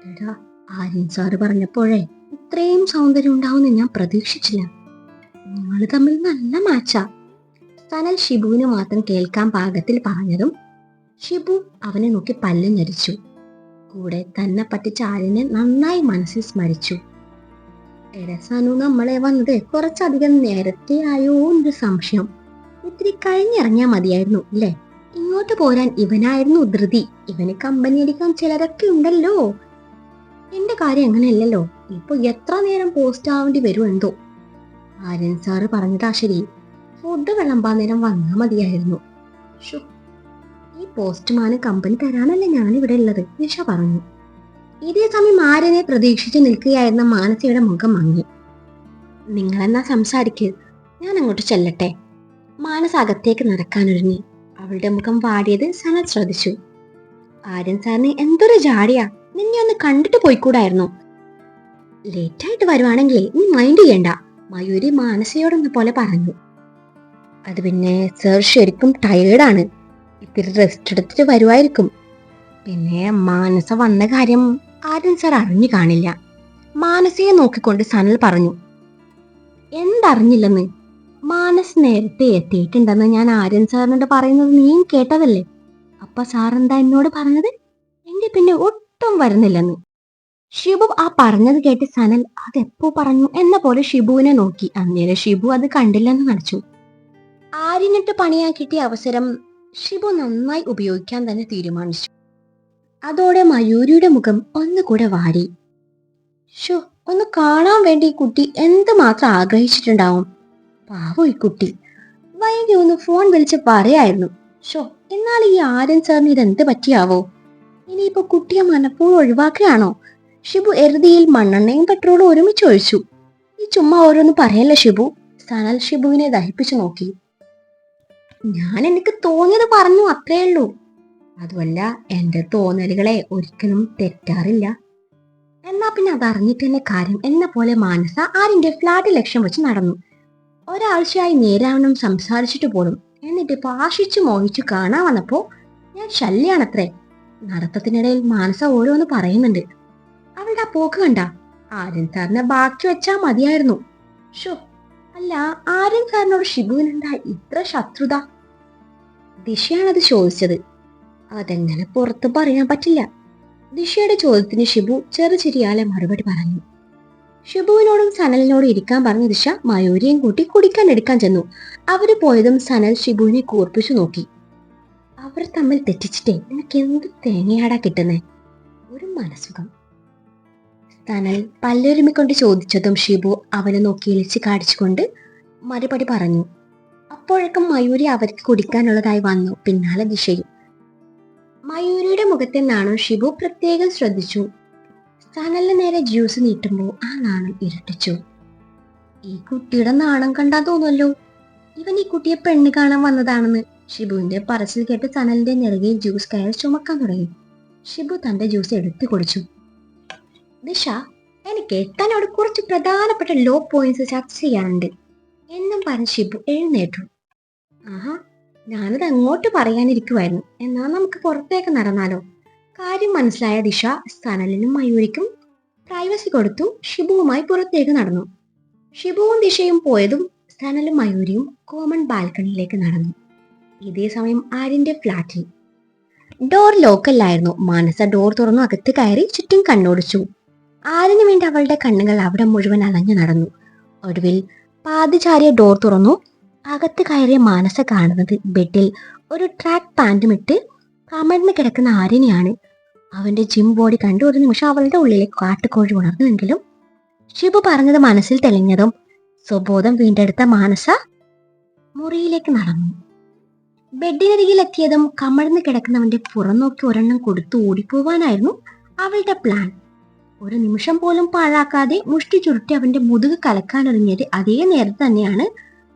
എടാ, ആര്യൻ സാറ് പറഞ്ഞപ്പോഴേ ഇത്രയും സൗന്ദര്യം ഉണ്ടാവുമെന്ന് ഞാൻ പ്രതീക്ഷിച്ചില്ല. നിങ്ങൾ തമ്മിൽ നല്ല മാച്ചാ. സനൽ ഷിബുവിന് മാത്രം കേൾക്കാൻ പാകത്തിൽ പറഞ്ഞതും ഷിബു അവനെ നോക്കി പല്ല് ഞെരിച്ചു. കൂടെ തന്നെ പറ്റിച്ച ആര്യനെ നന്നായി മനസ്സിൽ സ്മരിച്ചു. എടാ സനു, നമ്മളെ വന്നത് കുറച്ചധികം നേരത്തെ ആയോ എന്നൊരു സംശയം. ഇത്തിരി കഴിഞ്ഞിറങ്ങിയാ മതിയായിരുന്നു അല്ലേ? ഇങ്ങോട്ട് പോരാൻ ഇവനായിരുന്നു ധൃതി. ഇവന് കമ്പനി അടിക്കാൻ ചിലരൊക്കെ ഉണ്ടല്ലോ. എന്റെ കാര്യം അങ്ങനെയല്ലല്ലോ. ഇപ്പൊ എത്ര നേരം പോസ്റ്റ് ആവേണ്ടി വരും എന്തോ. ആര്യൻ സാറ് പറഞ്ഞതാ ശരി. ഫുഡ് വിളമ്പാൻ നേരം വന്നാ മതിയായിരുന്നു. ഈ പോസ്റ്റ്മാന് കമ്പനി തരാനല്ലേ ഞാനിവിടെ ഉള്ളത്, നിഷ പറഞ്ഞു. ഇതേ സമയം ആര്യനെ പ്രതീക്ഷിച്ച് നിൽക്കുകയായിരുന്ന മാനസയുടെ മുഖം മങ്ങി. നിങ്ങളെന്നാ സംസാരിക്ക്, ഞാൻ അങ്ങോട്ട് ചെല്ലട്ടെ. മാനസ അകത്തേക്ക് നടക്കാനൊരുങ്ങി. അവളുടെ മുഖം വാടിയത് സനൽ ശ്രദ്ധിച്ചു. ആര്യൻ സാറിന് എന്തൊരു ജാടിയാ. നിന്നെ ഒന്ന് കണ്ടിട്ട് പോയിക്കൂടായിരുന്നോ? ലേറ്റായിട്ട് വരുവാണെങ്കിലേ നീ മൈൻഡ് ചെയ്യണ്ട, മയൂരി മാനസയോടൊന്ന് പോലെ പറഞ്ഞു. അത് പിന്നെ സർ ശരിക്കും ടയേർഡാണ്. ഇത്തിരി റെസ്റ്റ് എടുത്തിട്ട് വരുമായിരിക്കും. പിന്നെ മാനസ വന്ന കാര്യം ആര്യൻ സാർ അറിഞ്ഞു കാണില്ല. മാനസയെ നോക്കിക്കൊണ്ട് സനൽ പറഞ്ഞു. എന്തറിഞ്ഞില്ലെന്ന്? മാനസ് നേരത്തെ എത്തിയിട്ടുണ്ടെന്ന് ഞാൻ ആര്യൻ സാറിനോട് പറയുന്നത് നീയും കേട്ടതല്ലേ? അപ്പൊ സാർ എന്താ എന്നോട് പറഞ്ഞത്? എന്റെ പിന്നെ ഒട്ടും വരുന്നില്ലെന്ന്. ഷിബു ആ പറഞ്ഞത് കേട്ട് സനൽ അതെപ്പോ പറഞ്ഞു എന്ന പോലെ ഷിബുവിനെ നോക്കി. അന്നേരം ഷിബു അത് കണ്ടില്ലെന്ന് നടിച്ചു. ആര്യനിട്ട് പണിയാൻ കിട്ടിയ അവസരം ഷിബു നന്നായി ഉപയോഗിക്കാൻ തന്നെ തീരുമാനിച്ചു. അതോടെ മയൂരിയുടെ മുഖം ഒന്നുകൂടെ വാടി. ഒന്ന് കാണാൻ വേണ്ടി ഈ കുട്ടി എന്തുമാത്രം ആഗ്രഹിച്ചിട്ടുണ്ടാവും. പാവം ഈ കുട്ടി. വൈകി ഒന്ന് ഫോൺ വിളിച്ച് പറയായിരുന്നു. എന്നാൽ ഈ ആര്യൻ സാറിന് ഇതെന്ത് പറ്റിയാവോ? ഇനിയിപ്പോ കുട്ടിയെ മനഃപൂർവ്വം ഒഴിവാക്കുകയാണോ? ഷിബു എരുതിയിൽ മണ്ണെണ്ണയും പെട്രോളും ഒരുമിച്ച് ഒഴിച്ചു. ഈ ചുമ്മാ ഓരോന്ന് പറയല്ലേ ഷിബു. സനൽ ഷിബുവിനെ ദഹിപ്പിച്ചു നോക്കി. ഞാൻ എനിക്ക് തോന്നിയത് പറഞ്ഞു, അത്രേ ഉള്ളൂ. അതുമല്ല, എന്റെ തോന്നലുകളെ ഒരിക്കലും തെറ്റാറില്ല. എന്നാ പിന്നെ അതറിഞ്ഞിട്ട് തന്നെ കാര്യം എന്ന പോലെ മാനസ ആര്യന്റെ ഫ്ലാറ്റ് ലക്ഷ്യം വെച്ച് നടന്നു. ഒരാഴ്ചയായി നേരാവണ്ണം സംസാരിച്ചിട്ട് പോലും. എന്നിട്ട് പാഷിച്ചു മോഹിച്ചു കാണാൻ വന്നപ്പോ ഞാൻ ശല്യാണത്രേ. നടത്തത്തിനിടയിൽ മാനസ ഓരോന്ന് പറയുന്നുണ്ട്. അവളുടെ ആ പോക്ക് കണ്ട. ആര്യൻ സാറിനെ ബാക്കി വെച്ചാ മതിയായിരുന്നു. അല്ല, ആര്യൻ സാറിനോട് ഷിബുവിനെന്താ ഇത്ര ശത്രുത? ദിശയാണത് ചോദിച്ചത്. അതെങ്ങനെ പുറത്ത് പറയാൻ പറ്റില്ല. ദിശയുടെ ചോദ്യത്തിന് ഷിബു ചെറുചിരിയാലെ മറുപടി പറഞ്ഞു. ഷിബുവിനോടും സനലിനോടും ഇരിക്കാൻ പറഞ്ഞ ദിശ മയൂരിയും കൂട്ടി കുടിക്കാൻ എടുക്കാൻ ചെന്നു. അവര് പോയതും സനൽ ഷിബുവിനെ കൂർപ്പിച്ചു നോക്കി. അവർ തമ്മിൽ തെറ്റിച്ചിട്ടേ നിനക്ക് എന്ത് തേങ്ങയാടാ കിട്ടുന്നേ? ഒരു മനസുഖം. സനൽ പല്ലൊരുമിക്കൊണ്ട് ചോദിച്ചതും ഷിബു അവനെ നോക്കി ഇളിച്ച് കാണിച്ചുകൊണ്ട് മറുപടി പറഞ്ഞു. അപ്പോഴേക്കും മയൂരി അവർക്ക് കുടിക്കാനുള്ളതായി വന്നു. പിന്നാലെ ദിശയും. മയൂരിയുടെ മുഖത്തെ നാണം ഷിബു പ്രത്യേകം ശ്രദ്ധിച്ചു. സനലിന് നേരെ ജ്യൂസ് നീട്ടുമ്പോൾ ആ നാണം ഇരട്ടിച്ചു. ഈ കുട്ടിയുടെ നാണം കണ്ടാ തോന്നുമല്ലോ ഇവൻ ഈ കുട്ടിയെ പെണ്ണ് കാണാൻ വന്നതാണെന്ന്. ഷിബുവിന്റെ പറച്ചിൽ കേട്ട് സനലിന്റെ നെറുകയിൽ ജ്യൂസ് കയറി ചുമക്കാൻ തുടങ്ങി. ഷിബു തന്റെ ജ്യൂസ് എടുത്തു കുടിച്ചു. ദിശ, എനിക്ക് തന്നോട് കുറച്ച് പ്രധാനപ്പെട്ട ലോ പോയിന്റ്സ് ചർച്ച ചെയ്യാനുണ്ട് എന്നും പറഞ്ഞ് ഷിബു എഴുന്നേറ്റു. ഞാനത് അങ്ങോട്ട് പറയാനിരിക്കുമായിരുന്നു. എന്നാ നമുക്ക് പുറത്തേക്ക് നടന്നാലോ? കാര്യം മനസ്സിലായ ദിശ സനലിനും മയൂരിക്കും പ്രൈവസി കൊടുത്തു ഷിബുവുമായി പുറത്തേക്ക് നടന്നു. ഷിബുവും ദിശയും പോയതും സനലും മയൂരിയും കോമൺ ബാൽക്കണിയിലേക്ക് നടന്നു. ഇതേ സമയം ആര്യന്റെ ഫ്ലാറ്റിൽ ഡോർ ലോക്കല്ലായിരുന്നു. മാനസ ഡോർ തുറന്നു അകത്ത് കയറി ചുറ്റും കണ്ണോടിച്ചു. ആര്യന് വേണ്ടി അവളുടെ കണ്ണുകൾ അവിടെ മുഴുവൻ അലഞ്ഞു നടന്നു. ഒടുവിൽ പാതിചാരിയ ഡോർ തുറന്നു. അകത്ത് കയറിയ മാനസ കാണുന്നത് ബെഡിൽ ഒരു ട്രാക്ക് പാൻറ്റും ഇട്ട് കമഴ്ന്ന് കിടക്കുന്ന ആര്യനെയാണ്. അവന്റെ ജിം ബോഡി കണ്ടു ഒരു നിമിഷം അവളുടെ ഉള്ളിലെ കാട്ടുകോഴി ഉണർന്നുവെങ്കിലും ഷിബു പറഞ്ഞത് മനസ്സിൽ തെളിഞ്ഞതും സ്വബോധം വീണ്ടെടുത്ത മാനസ മുറിയിലേക്ക് നടന്നു. ബെഡിനരികിലെത്തിയതും കമഴ്ന്ന് കിടക്കുന്നവന്റെ പുറം നോക്കി ഒരെണ്ണം കൊടുത്തു ഓടിപ്പോവാനായിരുന്നു അവളുടെ പ്ലാൻ. ഒരു നിമിഷം പോലും പാഴാക്കാതെ മുഷ്ടി ചുരുട്ടി അവന്റെ മുതുക് കലക്കാനൊരുങ്ങിയത് അതേ നേരത്ത് തന്നെയാണ്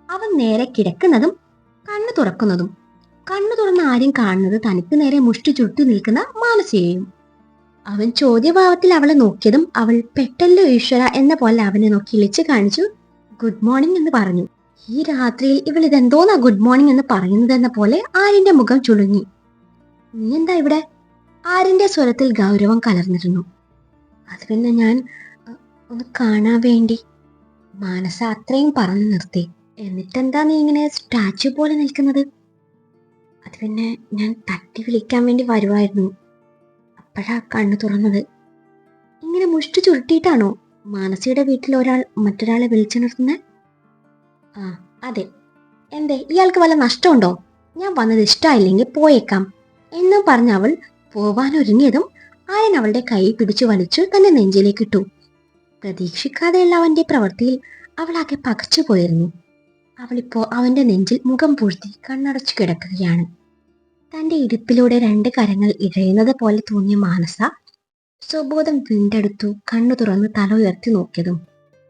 അവൻ നേരെ കിടക്കുന്നതും കണ്ണു തുറക്കുന്നതും. കണ്ണു തുറന്ന് ആരും കാണുന്നത് തനിക്ക് നേരെ മുഷ്ടി ചുരുട്ടി നിൽക്കുന്ന മാനസികയും. അവൻ ചോദ്യഭാവത്തിൽ അവളെ നോക്കിയതും അവൾ പെട്ടല്ലോ ഈശ്വര എന്ന പോലെ അവനെ നോക്കി ഇളിച്ചു കാണിച്ചു ഗുഡ് മോർണിംഗ് എന്ന് പറഞ്ഞു. ഈ രാത്രിയിൽ ഇവൾ ഇതെന്തോന്നാ ഗുഡ് മോർണിംഗ് എന്ന് പറയുന്നതെന്ന പോലെ ആര്യന്റെ മുഖം ചുളുങ്ങി. നീ എന്താ ഇവിടെ? ആര്യന്റെ സ്വരത്തിൽ ഗൗരവം കലർന്നിരുന്നു. അത് പിന്നെ ഞാൻ ഒന്ന് കാണാൻ വേണ്ടി. മാനസ അത്രയും പറഞ്ഞു നിർത്തി. എന്നിട്ടെന്താ നീ ഇങ്ങനെ സ്റ്റാച്യു പോലെ നിൽക്കുന്നത്? അത് പിന്നെ ഞാൻ തട്ടി വിളിക്കാൻ വേണ്ടി വരുമായിരുന്നു, അപ്പോഴാ കണ്ണു തുറന്നത്. ഇങ്ങനെ മുഷ്ടി ചുരുട്ടിയിട്ടാണോ മാനസയുടെ വീട്ടിൽ ഒരാൾ മറ്റൊരാളെ വിളിച്ചുണർത്തുന്നത്? ആ അതെ. എന്തേ, ഇയാൾക്ക് വല്ല നഷ്ടമുണ്ടോ? ഞാൻ വന്നത് ഇഷ്ടമായില്ലെങ്കിൽ പോയേക്കാം എന്നും പറഞ്ഞ് അവൾ പോവാനൊരുങ്ങിയതും ആര്യൻ അവളുടെ കൈ പിടിച്ചു വലിച്ചു തന്റെ നെഞ്ചിലേക്ക് ഇട്ടു. പ്രതീക്ഷിക്കാതെയുള്ള അവന്റെ പ്രവൃത്തിയിൽ അവളാകെ പകച്ചു പോയിരുന്നു. അവളിപ്പോ അവന്റെ നെഞ്ചിൽ മുഖം പൂഴ്ത്തി കണ്ണടച്ചു കിടക്കുകയാണ്. തന്റെ ഇടുപ്പിലൂടെ 2 കരങ്ങൾ ഇഴയുന്നത് പോലെ തോന്നിയ മാനസ സ്വബോധം വീണ്ടെടുത്തു. കണ്ണു തുറന്ന് തല ഉയർത്തി നോക്കിയതും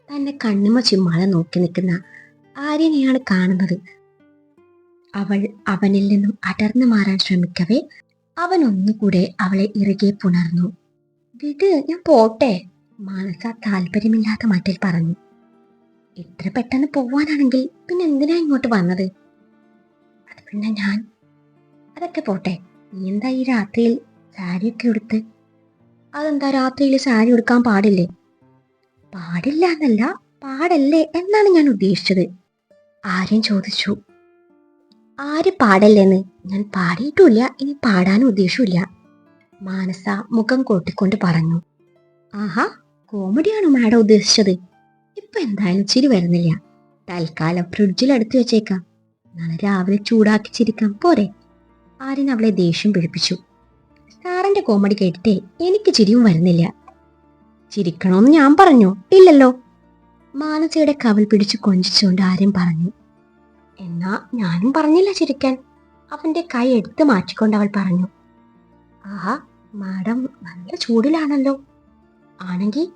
തന്നെ കണ്ണിമ ചിമ്മാതെ നോക്കി നിൽക്കുന്ന ആര്യനെയാണ് കാണുന്നത്. അവൾ അവനിൽ നിന്നും അടർന്നു മാറാൻ ശ്രമിക്കവേ അവൻ ഒന്നുകൂടെ അവളെ ഇറുകെ പുണർന്നു. വിട്, ഞാൻ പോട്ടെ, മാനസ താല്പര്യമില്ലാത്ത മട്ടിൽ പറഞ്ഞു. ഇത്ര പെട്ടെന്ന് പോവാനാണെങ്കിൽ പിന്നെ എന്തിനാ ഇങ്ങോട്ട് വന്നത്? അത് പിന്നെ അതൊക്കെ പോട്ടെ. നീ എന്താ ഈ രാത്രിയിൽ സാരിയൊക്കെ ഉടുത്ത്? അതെന്താ രാത്രിയിൽ സാരി ഉടുക്കാൻ പാടില്ലേ? പാടില്ല എന്നല്ല, പാടല്ലേ എന്നാണ് ഞാൻ ഉദ്ദേശിച്ചത്, ആര്യൻ ചോദിച്ചു. ആര് പാടല്ലേന്ന്? ഞാൻ പാടിയിട്ടുമില്ല, ഇനി പാടാനും ഉദ്ദേശമില്ല, മാനസ മുഖം കൂട്ടിക്കൊണ്ട് പറഞ്ഞു. ആഹാ, കോമഡിയാണോ മാഡം ഉദ്ദേശിച്ചത്? ഇപ്പൊ എന്തായാലും ചിരി വരുന്നില്ല, തൽക്കാലം ഫ്രിഡ്ജിൽ എടുത്തു വെച്ചേക്കാം, നാളെ രാവിലെ ചൂടാക്കി ചിരിക്കാം പോരെ? ആര്യൻ അവളെ ദേഷ്യം പിടിപ്പിച്ചു. സാറിന്റെ കോമഡി കേട്ടിട്ടേ എനിക്ക് ചിരിയും വരുന്നില്ല. ചിരിക്കണോന്ന് ഞാൻ പറഞ്ഞു ഇല്ലല്ലോ, മാനസയുടെ കവൽ പിടിച്ചു കൊഞ്ചിച്ചുകൊണ്ട് ആര്യൻ പറഞ്ഞു. എന്നാ ഞാനും പറഞ്ഞില്ല ചിരിക്കാൻ, അവന്റെ കൈ എടുത്തു മാറ്റിക്കൊണ്ട് അവൾ പറഞ്ഞു. ആഹാ, മാഡം നല്ല ചൂടിലാണല്ലോ. ആണെങ്കിൽ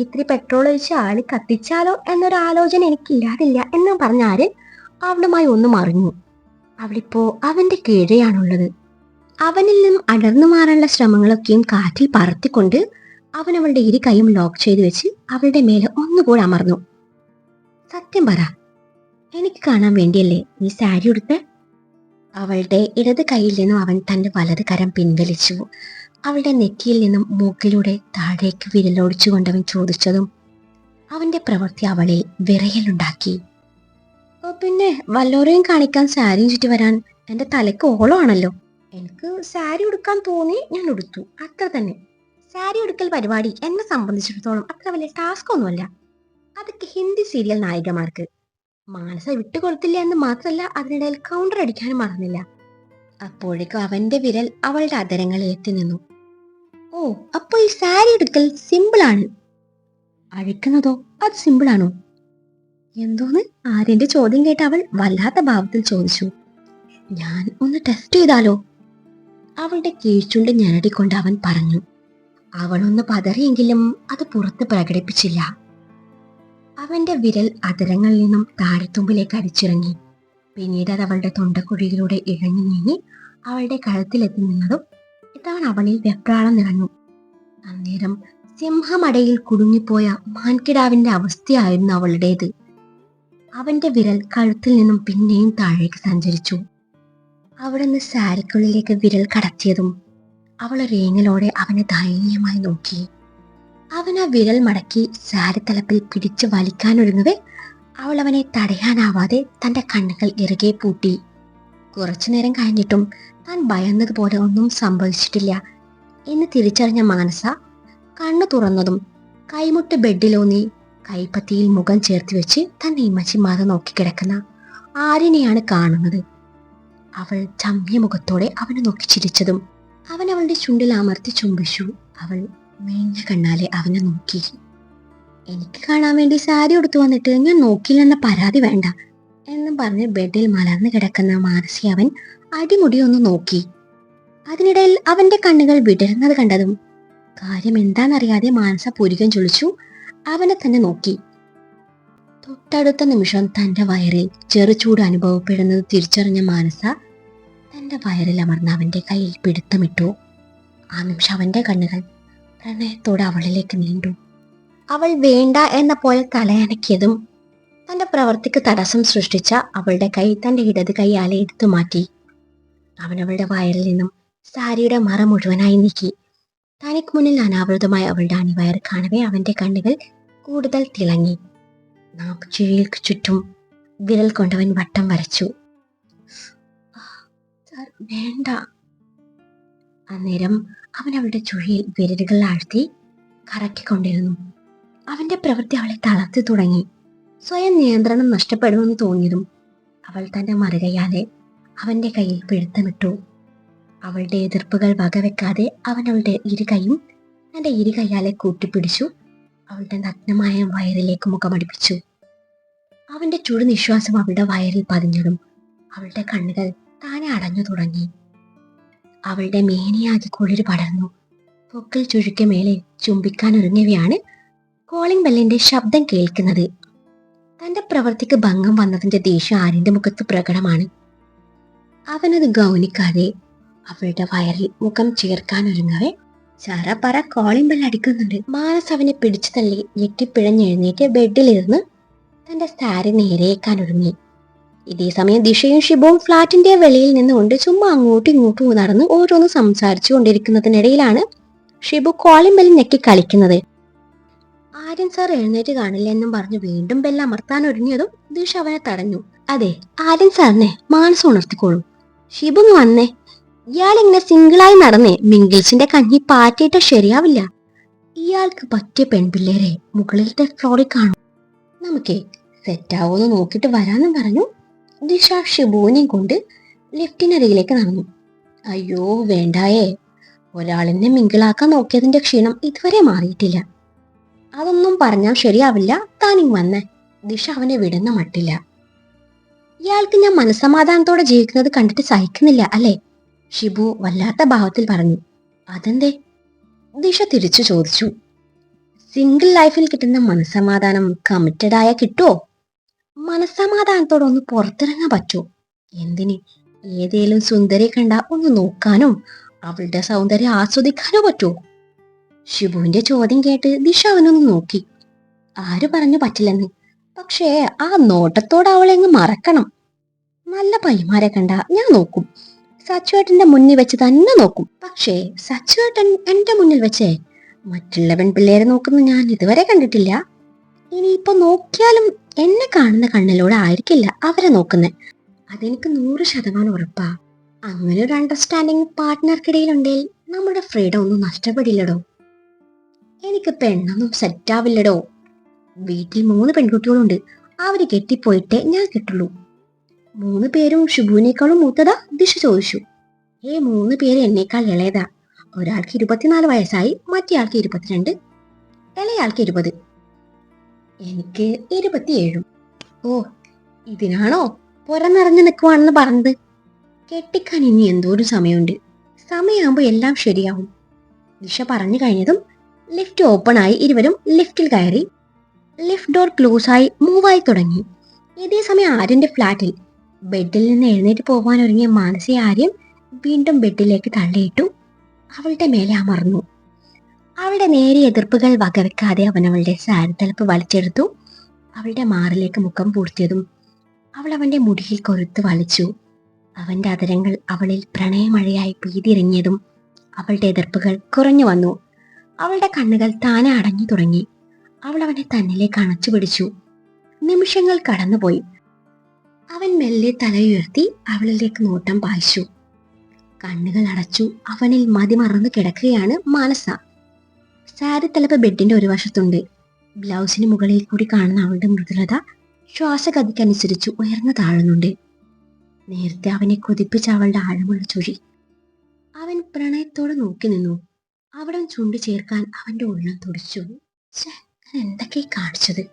ഇത്തിരി പെട്രോൾ ഒഴിച്ച് ആളി കത്തിച്ചാലോ എന്നൊരു ആലോചന എനിക്കില്ലാതില്ല എന്നും പറഞ്ഞ ആര്യൻ അവളുമായി ഒന്ന് മറിഞ്ഞു. അവളിപ്പോ അവന്റെ കീഴെയാണുള്ളത്. അവനിൽ നിന്നും അടർന്നു മാറാനുള്ള ശ്രമങ്ങളൊക്കെയും കാറ്റിൽ പറത്തിക്കൊണ്ട് അവൻ അവളുടെ ഇരു കൈയും ലോക്ക് ചെയ്തു വെച്ച് അവളുടെ മേലെ ഒന്നുകൂടെ അമർന്നു. സത്യം പറ, എനിക്ക് കാണാൻ വേണ്ടിയല്ലേ നീ സാരി ഉടുത്തെ? അവളുടെ ഇടത് കൈയിൽ നിന്നും അവൻ തന്റെ വലത് കരം പിൻവലിച്ചു. അവളുടെ നെറ്റിയിൽ നിന്നും മൂക്കിലൂടെ താഴേക്ക് വിരലോടിച്ചുകൊണ്ടവൻ ചോദിച്ചതും അവന്റെ പ്രവൃത്തി അവളിൽ വിറയലുണ്ടാക്കി. പിന്നെ വല്ലോരെയും കാണിക്കാൻ സാരിയും ചുറ്റി വരാൻ എന്റെ തലയ്ക്ക് ഓളമാണല്ലോ. എനിക്ക് സാരി ഉടുക്കാൻ തോന്നി, ഞാൻ ഉടുത്തു, അത്ര തന്നെ. സാരി ഉടുക്കൽ പരിപാടി എന്നെ സംബന്ധിച്ചിടത്തോളം അത്ര വലിയ ടാസ്ക് ഒന്നുമല്ല, അതൊക്കെ ഹിന്ദി സീരിയൽ നായികമാർക്ക്. മാനസ വിട്ടുകൊടുത്തില്ല എന്ന് മാത്രമല്ല, അതിനിടയിൽ കൗണ്ടർ അടിക്കാനും മറന്നില്ല. അപ്പോഴേക്കും അവന്റെ വിരൽ അവളുടെ അധരങ്ങളിൽ എത്തി നിന്നു. ഓ, അപ്പൊ ഈ സാരി ഉടുക്കൽ സിമ്പിളാണ്, അഴിക്കുന്നതോ അത് സിമ്പിളാണോ? എന്തോന്ന്? ആര്യന്റെ ചോദ്യം കേട്ട് അവൾ വല്ലാത്ത ഭാവത്തിൽ ചോദിച്ചു. ഞാൻ ഒന്ന് ടെസ്റ്റ് ചെയ്താലോ? അവളുടെ കീഴ്ചുണ്ട് ഞരടിക്കൊണ്ട് അവൻ പറഞ്ഞു. അവളൊന്ന് പതറിയെങ്കിലും അത് പുറത്ത് പ്രകടിപ്പിച്ചില്ല. അവന്റെ വിരൽ അധരങ്ങളിൽ നിന്നും താഴെത്തുമ്പിലേക്ക് അടിച്ചിറങ്ങി. പിന്നീട് അത് അവളുടെ തൊണ്ടക്കുഴിയിലൂടെ ഇഴഞ്ഞു നീങ്ങി അവളുടെ കഴുത്തിലെത്തി നിന്നതും ഇതാണ് അവളിൽ വെപ്രാളം നിറഞ്ഞു. അന്നേരം സിംഹമടയിൽ കുടുങ്ങിപ്പോയ മാൻകിടാവിന്റെ അവസ്ഥയായിരുന്നു അവളുടേത്. അവന്റെ വിരൽ കഴുത്തിൽ നിന്നും പിന്നെയും താഴേക്ക് സഞ്ചരിച്ചു. അവിടുന്ന് സാരിക്കുള്ളിലേക്ക് വിരൽ കടത്തിയതും അവൾ റേങ്ങലോടെ അവനെ ദയനീയമായി നോക്കി. അവൻ ആ വിരൽ മടക്കി സാരിത്തലപ്പിൽ പിടിച്ചു വലിക്കാനൊരുങ്ങവേ അവൾ അവനെ തടയാനാവാതെ തന്റെ കണ്ണുകൾ ഇറുകെ പൂട്ടി. കുറച്ചുനേരം കഴിഞ്ഞിട്ടും താൻ ഭയന്നതുപോലെ ഒന്നും സംഭവിച്ചിട്ടില്ല എന്ന് തിരിച്ചറിഞ്ഞ മാനസ കണ്ണു തുറന്നതും കൈമുട്ട് ബെഡിലൂന്നി കൈപ്പത്തിയിൽ മുഖം ചേർത്ത് വെച്ച് തന്നെ ഇമ്മച്ചിമാതെ നോക്കിക്കിടക്കുന്ന ആര്യനെയാണ് കാണുന്നത്. അവൾ ചമ്മിയ മുഖത്തോടെ അവനെ നോക്കി ചിരിച്ചതും അവൻ അവളുടെ ചുണ്ടിൽ അമർത്തി ചുംബിച്ചു. അവൾ മേഞ്ഞ കണ്ണാലെ അവനെ നോക്കി. എനിക്ക് കാണാൻ വേണ്ടി സാരി ഉടുത്തു വന്നിട്ട് ഞാൻ നോക്കില്ലെന്ന പരാതി വേണ്ട എന്ന് എന്നും പറഞ്ഞ് ബെഡിൽ മലർന്നു കിടക്കുന്ന മാനസി അവൻ അടിമുടിയൊന്ന് നോക്കി. അതിനിടയിൽ അവന്റെ കണ്ണുകൾ വിടരുന്നത് കണ്ടതും കാര്യം എന്താണെന്നറിയാതെ മാനസ പുരികം ചൊളിച്ചു അവനെ തന്നെ നോക്കി. തൊട്ടടുത്ത നിമിഷം തന്റെ വയറിൽ ചെറുചൂട് അനുഭവപ്പെടുന്നത് തിരിച്ചറിഞ്ഞ മാനസ തന്റെ വയറിൽ അമർന്ന് അവന്റെ കയ്യിൽ പിടുത്തമിട്ടു. ആ നിമിഷം അവന്റെ കണ്ണുകൾ പ്രണയത്തോടെ അവളിലേക്ക് നീണ്ടു. അവൾ വേണ്ട എന്ന പോലെ തലയണക്കിയതും തന്റെ പ്രവൃത്തിക്ക് തടസ്സം സൃഷ്ടിച്ച അവളുടെ കൈ തന്റെ ഇടത് കൈയാലെ എടുത്തു മാറ്റി. അവനവളുടെ വയറിൽ നിന്നും സാരിയുടെ മറ മുഴുവനായി നീക്കി. തനിക്ക് മുന്നിൽ അനാവൃതമായ അവളുടെ അണിവയർ കാണവേ അവന്റെ കണ്ണുകൾ കൂടുതൽ തിളങ്ങി. നാക്കുചിഴിക്ക് ചുറ്റും വിരൽ കൊണ്ടവൻ വട്ടം വരച്ചു. വേണ്ട. അന്നേരം അവൻ അവളുടെ ചുഴിയിൽ വിരലുകൾ ആഴ്ത്തി കറക്കിക്കൊണ്ടിരുന്നു. അവന്റെ പ്രവൃത്തി അവളെ തളർത്തി തുടങ്ങി. സ്വയം നിയന്ത്രണം നഷ്ടപ്പെടുമെന്ന് തോന്നിയതും അവൾ തന്റെ മറുകൈയാലെ അവന്റെ കയ്യിൽ പിടുത്തമിട്ടു. അവളുടെ എതിർപ്പുകൾ വകവെക്കാതെ അവൻ അവളുടെ ഇരുകൈയും തന്റെ ഇരുകൈയാലെ കൂട്ടിപ്പിടിച്ചു അവളുടെ നഗ്നമായ വയറിലേക്ക് മുഖമടിപ്പിച്ചു. അവന്റെ ചുടു നിശ്വാസം അവളുടെ വയറിൽ പതിഞ്ഞതും അവളുടെ കണ്ണുകൾ താനെ അടഞ്ഞു തുടങ്ങി. അവളുടെ മേനിയാകെ കുളിര് പടർന്നു. പൊക്കിൽ ചുഴുക്ക് മേലെ ചുംബിക്കാൻ ഒരുങ്ങവെയാണ് കോളിംഗ് ബെല്ലിന്റെ ശബ്ദം കേൾക്കുന്നത്. തന്റെ പ്രവൃത്തിക്ക് ഭംഗം വന്നതിന്റെ ദേഷ്യം ആര്യന്റെ മുഖത്ത് പ്രകടമാണ്. അവനത് ഗൗനിക്കാതെ അവളുടെ വയറിൽ മുഖം ചേർക്കാനൊരുങ്ങവേ ചറപറ കോളിംഗ് ബെൽ അടിക്കുന്നുണ്ട്. മാനസ് അവനെ പിടിച്ചു തള്ളി ഞെട്ടിപ്പിഴഞ്ഞെഴുന്നേറ്റ് ബെഡിലിരുന്ന് തന്റെ സാരി നേരേക്കാനൊരുങ്ങി. ഇതേ സമയം ദിശയും ഷിബുവും ഫ്ലാറ്റിന്റെ വെളിയിൽ നിന്നുകൊണ്ട് ചുമ്മാ അങ്ങോട്ടും ഇങ്ങോട്ടും നടന്ന് ഓരോന്ന് സംസാരിച്ചു കൊണ്ടിരിക്കുന്നതിനിടയിലാണ് ഷിബു കോളിംഗ് ബെൽ ഞെക്കി കളിക്കുന്നത്. ആര്യൻ സാർ എഴുന്നേറ്റ് കാണില്ല എന്നും പറഞ്ഞ് വീണ്ടും ബെല്ല് അമർത്താൻ ഒരുങ്ങിയതും ദിശ അവനെ തടഞ്ഞു. അതെ, ആര്യൻ സാറിനെ മാനസം ഉണർത്തിക്കോളൂ. ഷിബു വന്നേ. ഇയാളിങ്ങനെ സിംഗിളായി നടന്നേ മിങ്കിൾസിന്റെ കഞ്ഞി പാറ്റിയിട്ട ശരിയാവില്ല. ഇയാൾക്ക് പറ്റിയ പെൺപിള്ളേരെ മുകളിലത്തെ ഫ്ലോറിൽ കാണും. നമുക്കേ സെറ്റാവോന്ന് നോക്കിട്ട് വരാന്നും പറഞ്ഞു ദിശ ഷിബുവിനെയും കൊണ്ട് ലിഫ്റ്റിനരികിലേക്ക് നടന്നു. അയ്യോ വേണ്ടായേ, ഒരാളിനെ മിങ്കിളാക്കാൻ നോക്കിയതിന്റെ ക്ഷീണം ഇതുവരെ മാറിയിട്ടില്ല. അതൊന്നും പറഞ്ഞാൽ ശരിയാവില്ല, താനിങ് വന്നേ. ദിശ അവനെ വിടുന്ന മട്ടില്ല. ഇയാൾക്ക് ഞാൻ മനസ്സമാധാനത്തോടെ ജീവിക്കുന്നത് കണ്ടിട്ട് സഹിക്കുന്നില്ല അല്ലേ? ഷിബു വല്ലാത്ത ഭാവത്തിൽ പറഞ്ഞു. അതെന്തേ? ദിശ തിരിച്ചു ചോദിച്ചു. സിംഗിൾ ലൈഫിൽ കിട്ടുന്ന മനസ്സമാധാനം കമ്മിറ്റഡായ കിട്ടുമോ? മനസ്സമാധാനത്തോടെ ഒന്ന് പുറത്തിറങ്ങാൻ പറ്റുമോ? എന്തിന്? ഏതേലും സുന്ദരി കണ്ട ഒന്ന് നോക്കാനോ അവളുടെ സൗന്ദര്യം ആസ്വദിക്കാനോ പറ്റുമോ? ഷിബുവിന്റെ ചോദ്യം കേട്ട് ദിശ അവനൊന്ന് നോക്കി. ആര് പറഞ്ഞു പറ്റില്ലെന്ന്? പക്ഷേ ആ നോട്ടത്തോടെ അവളെ അങ്ങ് മറക്കണം. നല്ല പയ്യന്മാരെ കണ്ട ഞാൻ നോക്കും, സച്ചുവേട്ടന്റെ മുന്നിൽ വെച്ച് തന്നെ നോക്കും. പക്ഷേ സച്ചുവേട്ടൻ എന്റെ മുന്നിൽ വെച്ചേ മറ്റുള്ള പെൺപിള്ളേരെ നോക്കുന്ന ഞാൻ ഇതുവരെ കണ്ടിട്ടില്ല. ഇനിയിപ്പൊ നോക്കിയാലും എന്നെ കാണുന്ന കണ്ണിലൂടെ ആയിരിക്കില്ല അവരെ നോക്കുന്നത്. അതെനിക്ക് 100% ഉറപ്പാ. അങ്ങനെ ഒരു അണ്ടർസ്റ്റാൻഡിങ് പാർട്ട്ണർക്കിടയിലുണ്ടെങ്കിൽ നമ്മുടെ ഫ്രീഡം ഒന്നും നഷ്ടപ്പെടില്ലടോ. എനിക്ക് പെണ്ണൊന്നും സെറ്റാവില്ലടോ. വീട്ടിൽ 3 പെൺകുട്ടികളുണ്ട്. അവര് കെട്ടിപ്പോയിട്ടേ ഞാൻ കിട്ടുള്ളൂ. 3 പേരും ഷിബുവിനേക്കാളും മൂത്തതാ? ദിശ ചോദിച്ചു. 3 പേര് എന്നേക്കാൾ ഇളയതാ. ഒരാൾക്ക് 24 വയസ്സായി, മറ്റേയാൾക്ക് 22, ഇളയാൾക്ക് 20, എനിക്ക് 27. ഓ, ഇതിനാണോ പുറന്നിറങ്ങി നിൽക്കുവാണെന്ന് പറഞ്ഞത്? കെട്ടിക്കാൻ ഇനി എന്തോരം സമയമുണ്ട്. സമയമാകുമ്പോ എല്ലാം ശരിയാവും. ദിശ പറഞ്ഞു കഴിഞ്ഞതും ലിഫ്റ്റ് ഓപ്പൺ ആയി. ഇരുവരും ലിഫ്റ്റിൽ കയറി. ലിഫ്റ്റ് ഡോർ ക്ലോസ് ആയി മൂവായി തുടങ്ങി. ഇതേ സമയം ആര്യന്റെ ഫ്ലാറ്റിൽ ബെഡിൽ നിന്ന് എഴുന്നേറ്റ് പോകാൻ ഒരുങ്ങിയ മാനസിക ആര്യം വീണ്ടും ബെഡിലേക്ക് തള്ളിയിട്ടു അവളുടെ മേലെ അമർന്നു. അവളുടെ നേരിയ എതിർപ്പുകൾ വകവെക്കാതെ അവൻ അവളുടെ സാരിത്തലപ്പ് വലിച്ചെടുത്തു. അവളുടെ മാറിലേക്ക് മുഖം പൂർത്തിയതും അവൾ അവന്റെ മുടിയിൽ കൊരുത്ത് വലിച്ചു. അവന്റെ അതരങ്ങൾ അവളിൽ പ്രണയമഴയായി പീതിയിറങ്ങിയതും അവളുടെ എതിർപ്പുകൾ കുറഞ്ഞു വന്നു. അവളുടെ കണ്ണുകൾ താനെ അടഞ്ഞു തുടങ്ങി. അവൾ അവനെ തന്നിലേക്ക് അണച്ചു പിടിച്ചു. നിമിഷങ്ങൾ കടന്നുപോയി. അവൻ മെല്ലെ തലയുയർത്തി അവളിലേക്ക് നോട്ടം പായിച്ചു. കണ്ണുകൾ അടച്ചു. അവനിൽ മതിമറന്നു കിടക്കുകയാണ് മാനസ. സാരി തലപ്പ് ബെഡിന്റെ ഒരു വശത്തുണ്ട്. ബ്ലൗസിന് മുകളിൽ കൂടി കാണുന്ന അവളുടെ മൃദുലത ശ്വാസഗതിക്കനുസരിച്ച് ഉയർന്നു താഴുന്നുണ്ട്. നേരത്തെ അവനെ കൊതിപ്പിച്ച അവളുടെ ആഴമുള്ള ചുഴി. അവൻ പ്രണയത്തോടെ നോക്കി നിന്നു. അവിടെ ചുണ്ടു ചേർക്കാൻ അവന്റെ ഉള്ളം തുടിച്ചു. എന്തൊക്കെ കാണിച്ചത്?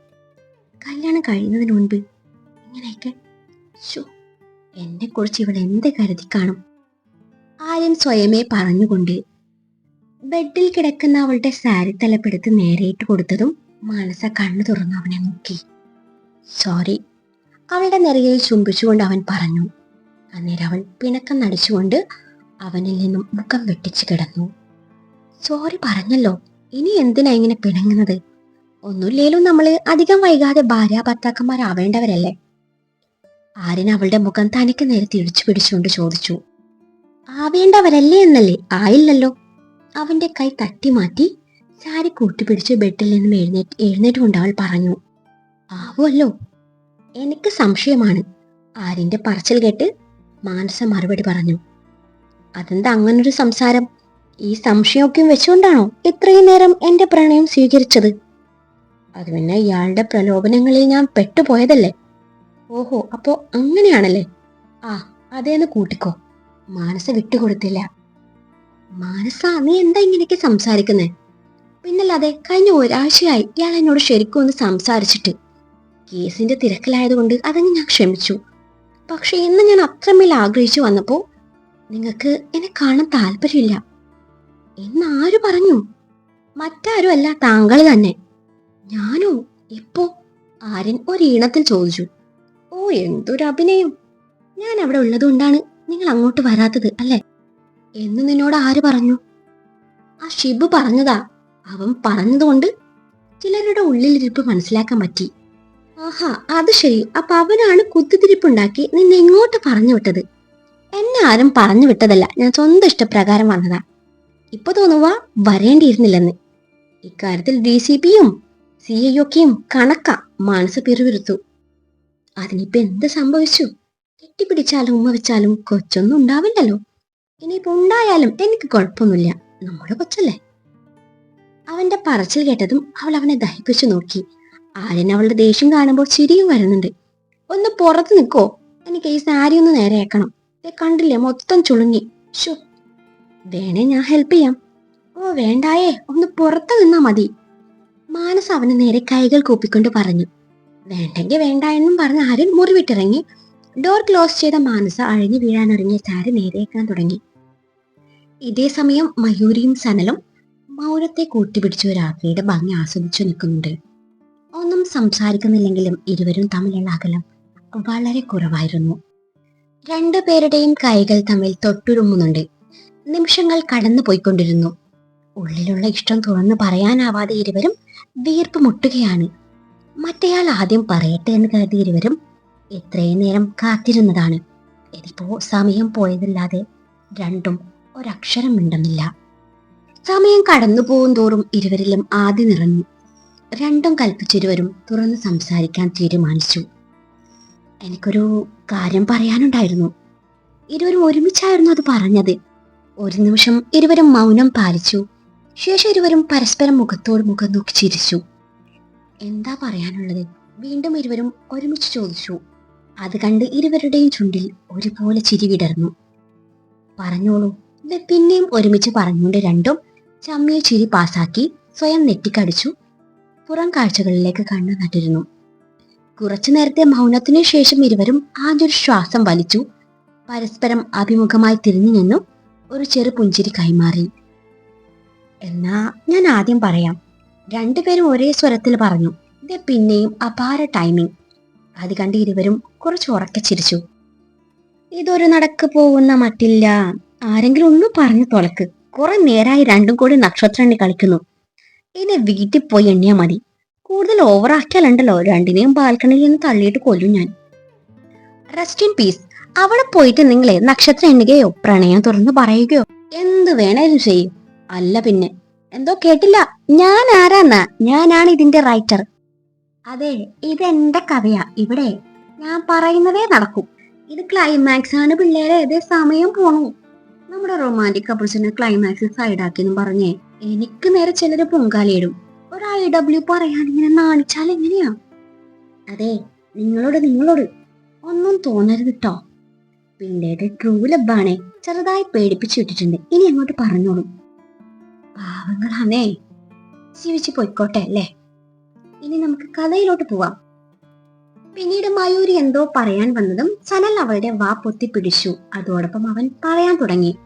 കല്യാണം കഴിയുന്നതിന് മുൻപ് ഇങ്ങനെയൊക്കെ ശോ, എന്നെ കുറിച്ച് ഇവൾ എന്ത് കരുതി കാണും? ആര്യൻ സ്വയമേ പറഞ്ഞുകൊണ്ട് ബെഡിൽ കിടക്കുന്ന അവളുടെ സാരി തലപ്പെടുത്ത് നേരെയിട്ട് കൊടുത്തതും മാനസ കണ്ണു തുറന്നു അവനെ നോക്കി. സോറി, അവളുടെ നെറുകയിൽ ചുംബിച്ചുകൊണ്ട് അവൻ പറഞ്ഞു. അന്നേരം അവൾ പിണക്കം നടിച്ചുകൊണ്ട് അവനിൽ നിന്നും മുഖം വെട്ടിച്ചു കിടന്നു. സോറി പറഞ്ഞല്ലോ, ഇനി എന്തിനാ ഇങ്ങനെ പിണങ്ങുന്നത്? ഒന്നുമില്ലേലും നമ്മള് അധികം വൈകാതെ ഭാര്യ ഭർത്താക്കന്മാരാവേണ്ടവരല്ലേ? ആര്യൻ അവളുടെ മുഖം തനിക്ക് നേരെ തിരിച്ചു പിടിച്ചുകൊണ്ട് ചോദിച്ചു. ആവേണ്ടവരല്ലേ എന്നല്ലേ, ആയില്ലല്ലോ. അവന്റെ കൈ തട്ടി മാറ്റി സാരി കൂട്ടിപ്പിടിച്ച് ബെഡിൽ നിന്നും എഴുന്നേറ്റുകൊണ്ട് അവൾ പറഞ്ഞു. ആവുമല്ലോ, എനിക്ക് സംശയമാണ്. ആര്യന്റെ പറച്ചിൽ കേട്ട് മാനസ മറുപടി പറഞ്ഞു. അതെന്താ അങ്ങനൊരു സംസാരം? ഈ സംശയമൊക്കെ വെച്ചുകൊണ്ടാണോ ഇത്രയും നേരം എന്റെ പ്രണയം സ്വീകരിച്ചത്? അത് പിന്നെ ഇയാളുടെ പ്രലോഭനങ്ങളിൽ ഞാൻ പെട്ടുപോയതല്ലേ. ഓഹോ, അപ്പോ അങ്ങനെയാണല്ലേ? ആ, അതേന്ന് കൂട്ടിക്കോ. മാനസ വിട്ടുകൊടുത്തില്ല. മാനസ, നീ എന്താ ഇങ്ങനെയൊക്കെ സംസാരിക്കുന്നേ? പിന്നല്ലാതെ കഴിഞ്ഞ ഒരാഴ്ചയായി ഇയാൾ എന്നോട് ശരിക്കും ഒന്ന് സംസാരിച്ചിട്ട്. കേസിന്റെ തിരക്കിലായതുകൊണ്ട് അതങ്ങ് ഞാൻ ക്ഷമിച്ചു. പക്ഷെ ഇന്ന് ഞാൻ അത്രമേൽ ആഗ്രഹിച്ചു വന്നപ്പോ നിങ്ങൾക്ക് എന്നെ കാണാൻ താല്പര്യമില്ല എന്നാര് പറഞ്ഞു? മറ്റാരും അല്ല, താങ്കൾ തന്നെ. ഞാനോ? എപ്പോ? ആര്യൻ ഒരീണത്തിൽ ചോദിച്ചു. ഓ, എന്തൊരു അഭിനയം! ഞാൻ അവിടെ ഉള്ളതുകൊണ്ടാണ് നിങ്ങൾ അങ്ങോട്ട് വരാത്തത് അല്ലേ എന്ന് നിന്നോട് ആര് പറഞ്ഞു? ആ ഷിബു പറഞ്ഞതാ. അവൻ പറഞ്ഞതുകൊണ്ട് ചിലരുടെ ഉള്ളിലിരിപ്പ് മനസ്സിലാക്കാൻ പറ്റി. ആഹാ, അത് ശരി. അപ്പൊ അവനാണ് കുത്തിത്തിരിപ്പുണ്ടാക്കി നിന്നെ ഇങ്ങോട്ട് പറഞ്ഞു വിട്ടത്. എന്നെ ആരും പറഞ്ഞു വിട്ടതല്ല, ഞാൻ സ്വന്തം ഇഷ്ടപ്രകാരം വന്നതാ. ഇപ്പൊ തോന്നുക വരേണ്ടിയിരുന്നില്ലെന്ന്. ഇക്കാര്യത്തിൽ DCPയും CIയൊക്കെയും കണക്കാ. മനസ്സ് പിറുവിറുത്തു. അതിനിപ്പോ എന്ത് സംഭവിച്ചു? കെട്ടിപ്പിടിച്ചാലും ഉമ്മ വെച്ചാലും കൊച്ചൊന്നും ഉണ്ടാവില്ലല്ലോ. ഇനിയിപ്പോ ഉണ്ടായാലും എനിക്ക് കുഴപ്പമൊന്നുമില്ല, നമ്മുടെ കൊച്ചല്ലേ. അവന്റെ പറച്ചിൽ കേട്ടതും അവൾ അവനെ ദഹിപ്പിച്ചു നോക്കി. ആര്യൻ അവളുടെ ദേഷ്യം കാണുമ്പോൾ ചിരിയും വരുന്നുണ്ട്. ഒന്ന് പുറത്ത് നിൽക്കോ, എനിക്ക് ഈ സാരി ഒന്ന് നേരെയാക്കണം. കണ്ടില്ലേ, മൊത്തം ചുളുങ്ങി. ഷോ, വേണേ ഞാൻ ഹെൽപ്പ് ചെയ്യാം. ഓ വേണ്ടായേ, ഒന്ന് പുറത്ത് നിന്നാ മതി. മാനസ് അവന് നേരെ കൈകൾ കൂപ്പിക്കൊണ്ട് പറഞ്ഞു. വേണ്ടെങ്കിൽ വേണ്ട എന്നും പറഞ്ഞ് ആര്യൻ മുറിവിട്ടിറങ്ങി. ഡോർ ക്ലോസ് ചെയ്ത മാനസ അഴിഞ്ഞു വീഴാനൊരുങ്ങിയ സാരി നേരെയാക്കാൻ തുടങ്ങി. ഇതേ സമയം മയൂരിയും സനലും മൗനത്തെ കൂട്ടിപ്പിടിച്ചു രാത്രിയുടെ ഭംഗി ആസ്വദിച്ചു നിൽക്കുന്നുണ്ട്. ഒന്നും സംസാരിക്കുന്നില്ലെങ്കിലും ഇരുവരും തമ്മിലുള്ള അകലം വളരെ കുറവായിരുന്നു. രണ്ടുപേരുടെയും കൈകൾ തമ്മിൽ തൊട്ടുരുമ്മുന്നുണ്ട്. നിമിഷങ്ങൾ കടന്നു പോയിക്കൊണ്ടിരുന്നു. ഉള്ളിലുള്ള ഇഷ്ടം തുറന്നു പറയാനാവാതെ ഇരുവരും വീർപ്പ് മുട്ടുകയാണ്. മറ്റേയാൾ ആദ്യം പറയട്ടെ എന്ന് കരുതി ഇരുവരും എത്രയും നേരം കാത്തിരുന്നതാണ്. ഇതിപ്പോ സമയം പോയതല്ലാതെ രണ്ടും ഒരക്ഷരം മിണ്ടുന്നില്ല. സമയം കടന്നു പോകും തോറും ഇരുവരിലും ആദ്യ നിറഞ്ഞു. രണ്ടും കൽപ്പിച്ചിരുവരും തുറന്ന് സംസാരിക്കാൻ തീരുമാനിച്ചു. എനിക്കൊരു കാര്യം പറയാനുണ്ടായിരുന്നു. ഇരുവരും ഒരുമിച്ചായിരുന്നു അത് പറഞ്ഞത്. ഒരു നിമിഷം ഇരുവരും മൗനം പാലിച്ചു. ശേഷം ഇരുവരും പരസ്പരം മുഖത്തോട് മുഖം നോക്കി ചിരിച്ചു. എന്താ പറയാനുള്ളത്? വീണ്ടും ഇരുവരും ഒരുമിച്ച് ചോദിച്ചു. അത് കണ്ട് ഇരുവരുടെയും ചുണ്ടിൽ ഒരുപോലെ ചിരി വിടർന്നു. പറഞ്ഞോളൂ. ഇത് പിന്നെയും ഒരുമിച്ച് പറഞ്ഞുകൊണ്ട് രണ്ടും ചമ്മിയ ചിരി പാസാക്കി സ്വയം നെറ്റിക്കടിച്ചു പുറം കാഴ്ചകളിലേക്ക് കണ്ണു നട്ടിരുന്നു. കുറച്ചു നേരത്തെ മൗനത്തിനു ശേഷം ഇരുവരും ആദ്യൊരു ശ്വാസം വലിച്ചു. പരസ്പരം അഭിമുഖമായി തിരിഞ്ഞു നിന്നു ഒരു ചെറു പുഞ്ചിരി കൈമാറി. എന്നാ ഞാൻ ആദ്യം പറയാം. രണ്ടുപേരും ഒരേ സ്വരത്തിൽ പറഞ്ഞു. ഇത് പിന്നെയും അപാര ടൈമിംഗ്. അത് കണ്ട് ഇരുവരും കുറച്ച് ഉറക്കെ ചിരിച്ചു. ഇതൊരു നടക്ക് പോകുന്ന മട്ടില്ല. ആരെങ്കിലും ഒന്ന് പറഞ്ഞു തുലക്ക്. കുറെ നേരമായി രണ്ടും കൂടി നക്ഷത്രണ്ണി കളിക്കുന്നു. ഇനി വീട്ടിൽ പോയി എണ്ണിയാ മതി. കൂടുതൽ ഓവറാക്കിയാലുണ്ടല്ലോ രണ്ടിനെയും ബാൽക്കണിയിൽ നിന്ന് തള്ളിയിട്ട് കൊല്ലും ഞാൻ. Rest in peace. അവിടെ പോയിട്ട് നിങ്ങളെ നക്ഷത്രം എണ്ണുകയോ പ്രണയം തുറന്നു പറയുകയോ എന്ത് വേണേലും ചെയ്യും. അല്ല പിന്നെ എന്തോ കേട്ടില്ല. ഞാൻ ആരാന്നാ? ഞാനാണ് ഇതിന്റെ റൈറ്റർ. അതെ, ഇതെന്റെ കഥയാ. ഇവിടെ ഞാൻ പറയുന്നതേ നടക്കും. ഇത് ക്ലൈമാക്സ് ആണ് പിള്ളേരെ. ഇതേ സമയം പോണു. നമ്മുടെ റൊമാൻറ്റിക് കപ്പിൾസിനെ ക്ലൈമാക്സ് സൈഡാക്കിയെന്ന് പറഞ്ഞേ എനിക്ക് നേരെ ചിലര് പൊങ്കാലയിടും. ഒരു IW പറയാനിങ്ങനെ നാണിച്ചാൽ എങ്ങനെയാ? അതെ, നിങ്ങളോട് ഒന്നും തോന്നരുത് കേട്ടോ. പിള്ളേരുടെ ട്രൂ ലബ്ബാണേ. ചെറുതായി പേടിപ്പിച്ചു വിട്ടിട്ടുണ്ട്. ഇനി അങ്ങോട്ട് പറഞ്ഞോളൂ. പാവങ്ങളാണേ. ജീവിച്ചു പൊയ്ക്കോട്ടെ അല്ലേ. ഇനി നമുക്ക് കഥയിലോട്ട് പോവാം. പിന്നീട് മയൂരി എന്തോ പറയാൻ വന്നതും സനൽ അവളുടെ വാ പൊത്തിപ്പിടിച്ചു. അതോടൊപ്പം അവൻ പറയാൻ തുടങ്ങി.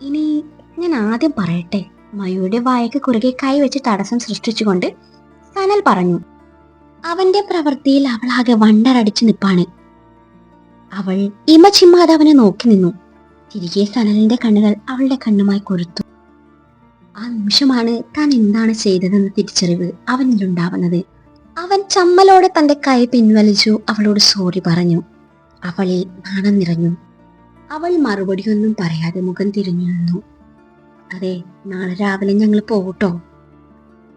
ഇനി ഞാൻ ആദ്യം പറയട്ടെ. മയൂരിയുടെ വായക്ക് കുറുകെ കൈവച്ച് തടസ്സം സൃഷ്ടിച്ചുകൊണ്ട് സനൽ പറഞ്ഞു. അവന്റെ പ്രവൃത്തിയിൽ അവൾ ആകെ വണ്ടറടിച്ചു നിപ്പാണ്. അവൾ ഇമച്ചിമ്മാതെ അവനെ നോക്കി നിന്നു. തിരികെ സനലിന്റെ കണ്ണുകൾ അവളുടെ കണ്ണുമായി കൊരുത്തു. ആ നിമിഷമാണ് താൻ എന്താണ് ചെയ്തതെന്ന് തിരിച്ചറിവ് അവനിലുണ്ടാവുന്നത്. അവൻ ചമ്മലോടെ തന്റെ കൈ പിൻവലിച്ചു അവളോട് സോറി പറഞ്ഞു. അവളിൽ നാണം നിറഞ്ഞു. അവൾ മറുപടിയൊന്നും പറയാതെ മുഖം തിരിഞ്ഞു നിന്നു. അതെ, നാളെ രാവിലെ ഞങ്ങൾ പോകട്ടോ.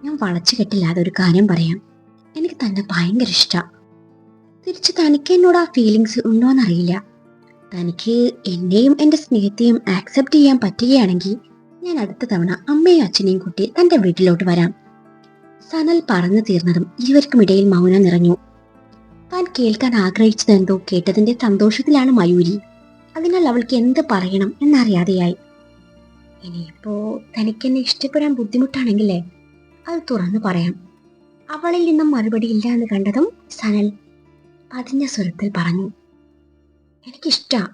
ഞാൻ വളച്ചു കെട്ടില്ലാതെ ഒരു കാര്യം പറയാം. എനിക്ക് തന്നെ ഭയങ്കര ഇഷ്ടാ. തിരിച്ച് തനിക്ക് എന്നോട് ആ ഫീലിങ്സ് ഉണ്ടോന്നറിയില്ല. തനിക്ക് എന്നെയും എന്റെ സ്നേഹത്തെയും ആക്സെപ്റ്റ് ചെയ്യാൻ പറ്റുകയാണെങ്കിൽ ഞാൻ അടുത്ത തവണ അമ്മയും അച്ഛനെയും കൂട്ടി തന്റെ വീട്ടിലോട്ട് വരാം. സനൽ പറഞ്ഞു തീർന്നതും ഇരുവർക്കും ഇടയിൽ മൗനം നിറഞ്ഞു. താൻ കേൾക്കാൻ ആഗ്രഹിച്ചതെന്തോ കേട്ടതിന്റെ സന്തോഷത്തിലാണ് മയൂരി. അതിനാൽ അവൾക്ക് എന്ത് പറയണം എന്നറിയാതെയായി. ഇനിയിപ്പോ തനിക്കെന്നെ ഇഷ്ടപ്പെടാൻ ബുദ്ധിമുട്ടാണെങ്കിലേ അത് തുറന്നു പറയാം. അവളിൽ നിന്നും മറുപടി ഇല്ല എന്ന് കണ്ടതും സനൽ പതിഞ്ഞ സ്വരത്തിൽ പറഞ്ഞു. എനിക്കിഷ്ടാ.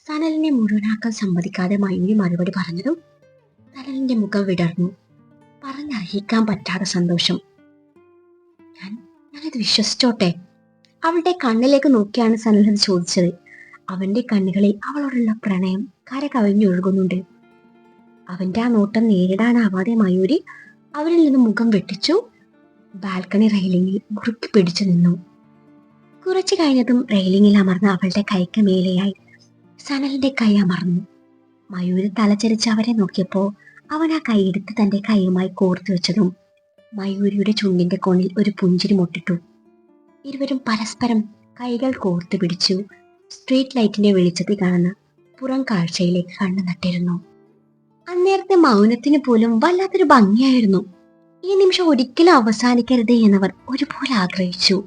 സനലിനെ മുഴുവനാക്കാൻ സമ്മതിക്കാതെ മയൂരി മറുപടി പറഞ്ഞതും സനലിന്റെ മുഖം വിടർന്നു. പറഞ്ഞറിയിക്കാൻ പറ്റാത്ത സന്തോഷം. ഞാനിത് വിശ്വസിച്ചോട്ടെ? അവളുടെ കണ്ണിലേക്ക് നോക്കിയാണ് സനൽ അത് ചോദിച്ചത്. അവന്റെ കണ്ണുകളിൽ അവളോടുള്ള പ്രണയം കര കവിഞ്ഞൊഴുകുന്നുണ്ട്. അവന്റെ ആ നോട്ടം നേരിടാനാവാതെ മയൂരി അവരിൽ നിന്ന് മുഖം വെട്ടിച്ചു ബാൽക്കണി റെയിലിംഗിൽ മുറുക്കി പിടിച്ചു നിന്നു. കുറച്ചു കഴിഞ്ഞതും റെയിലിംഗിൽ അമർന്ന അവളുടെ കൈക്ക് മേലെയായി സനലിന്റെ കൈ അമർന്നു. മയൂരി തലചരിച്ച് അവരെ നോക്കിയപ്പോ അവൻ ആ കൈയെടുത്ത് തന്റെ കൈയുമായി കോർത്തു വെച്ചതും മയൂരിയുടെ ചുണ്ടിന്റെ കോണിൽ ഒരു പുഞ്ചിരി മുട്ടിട്ടു. ഇരുവരും പരസ്പരം കൈകൾ കോർത്തു പിടിച്ചു സ്ട്രീറ്റ് ലൈറ്റിന്റെ വെളിച്ചത്തിൽ കാണുന്ന പുറം കാഴ്ചയിലേക്ക് കണ്ണു നട്ടിരുന്നു. അന്നേരത്തെ മൗനത്തിന് പോലും വല്ലാത്തൊരു ഭംഗിയായിരുന്നു. ഈ നിമിഷം ഒരിക്കലും അവസാനിക്കരുത് എന്നവർ ഒരുപോലെ ആഗ്രഹിച്ചു.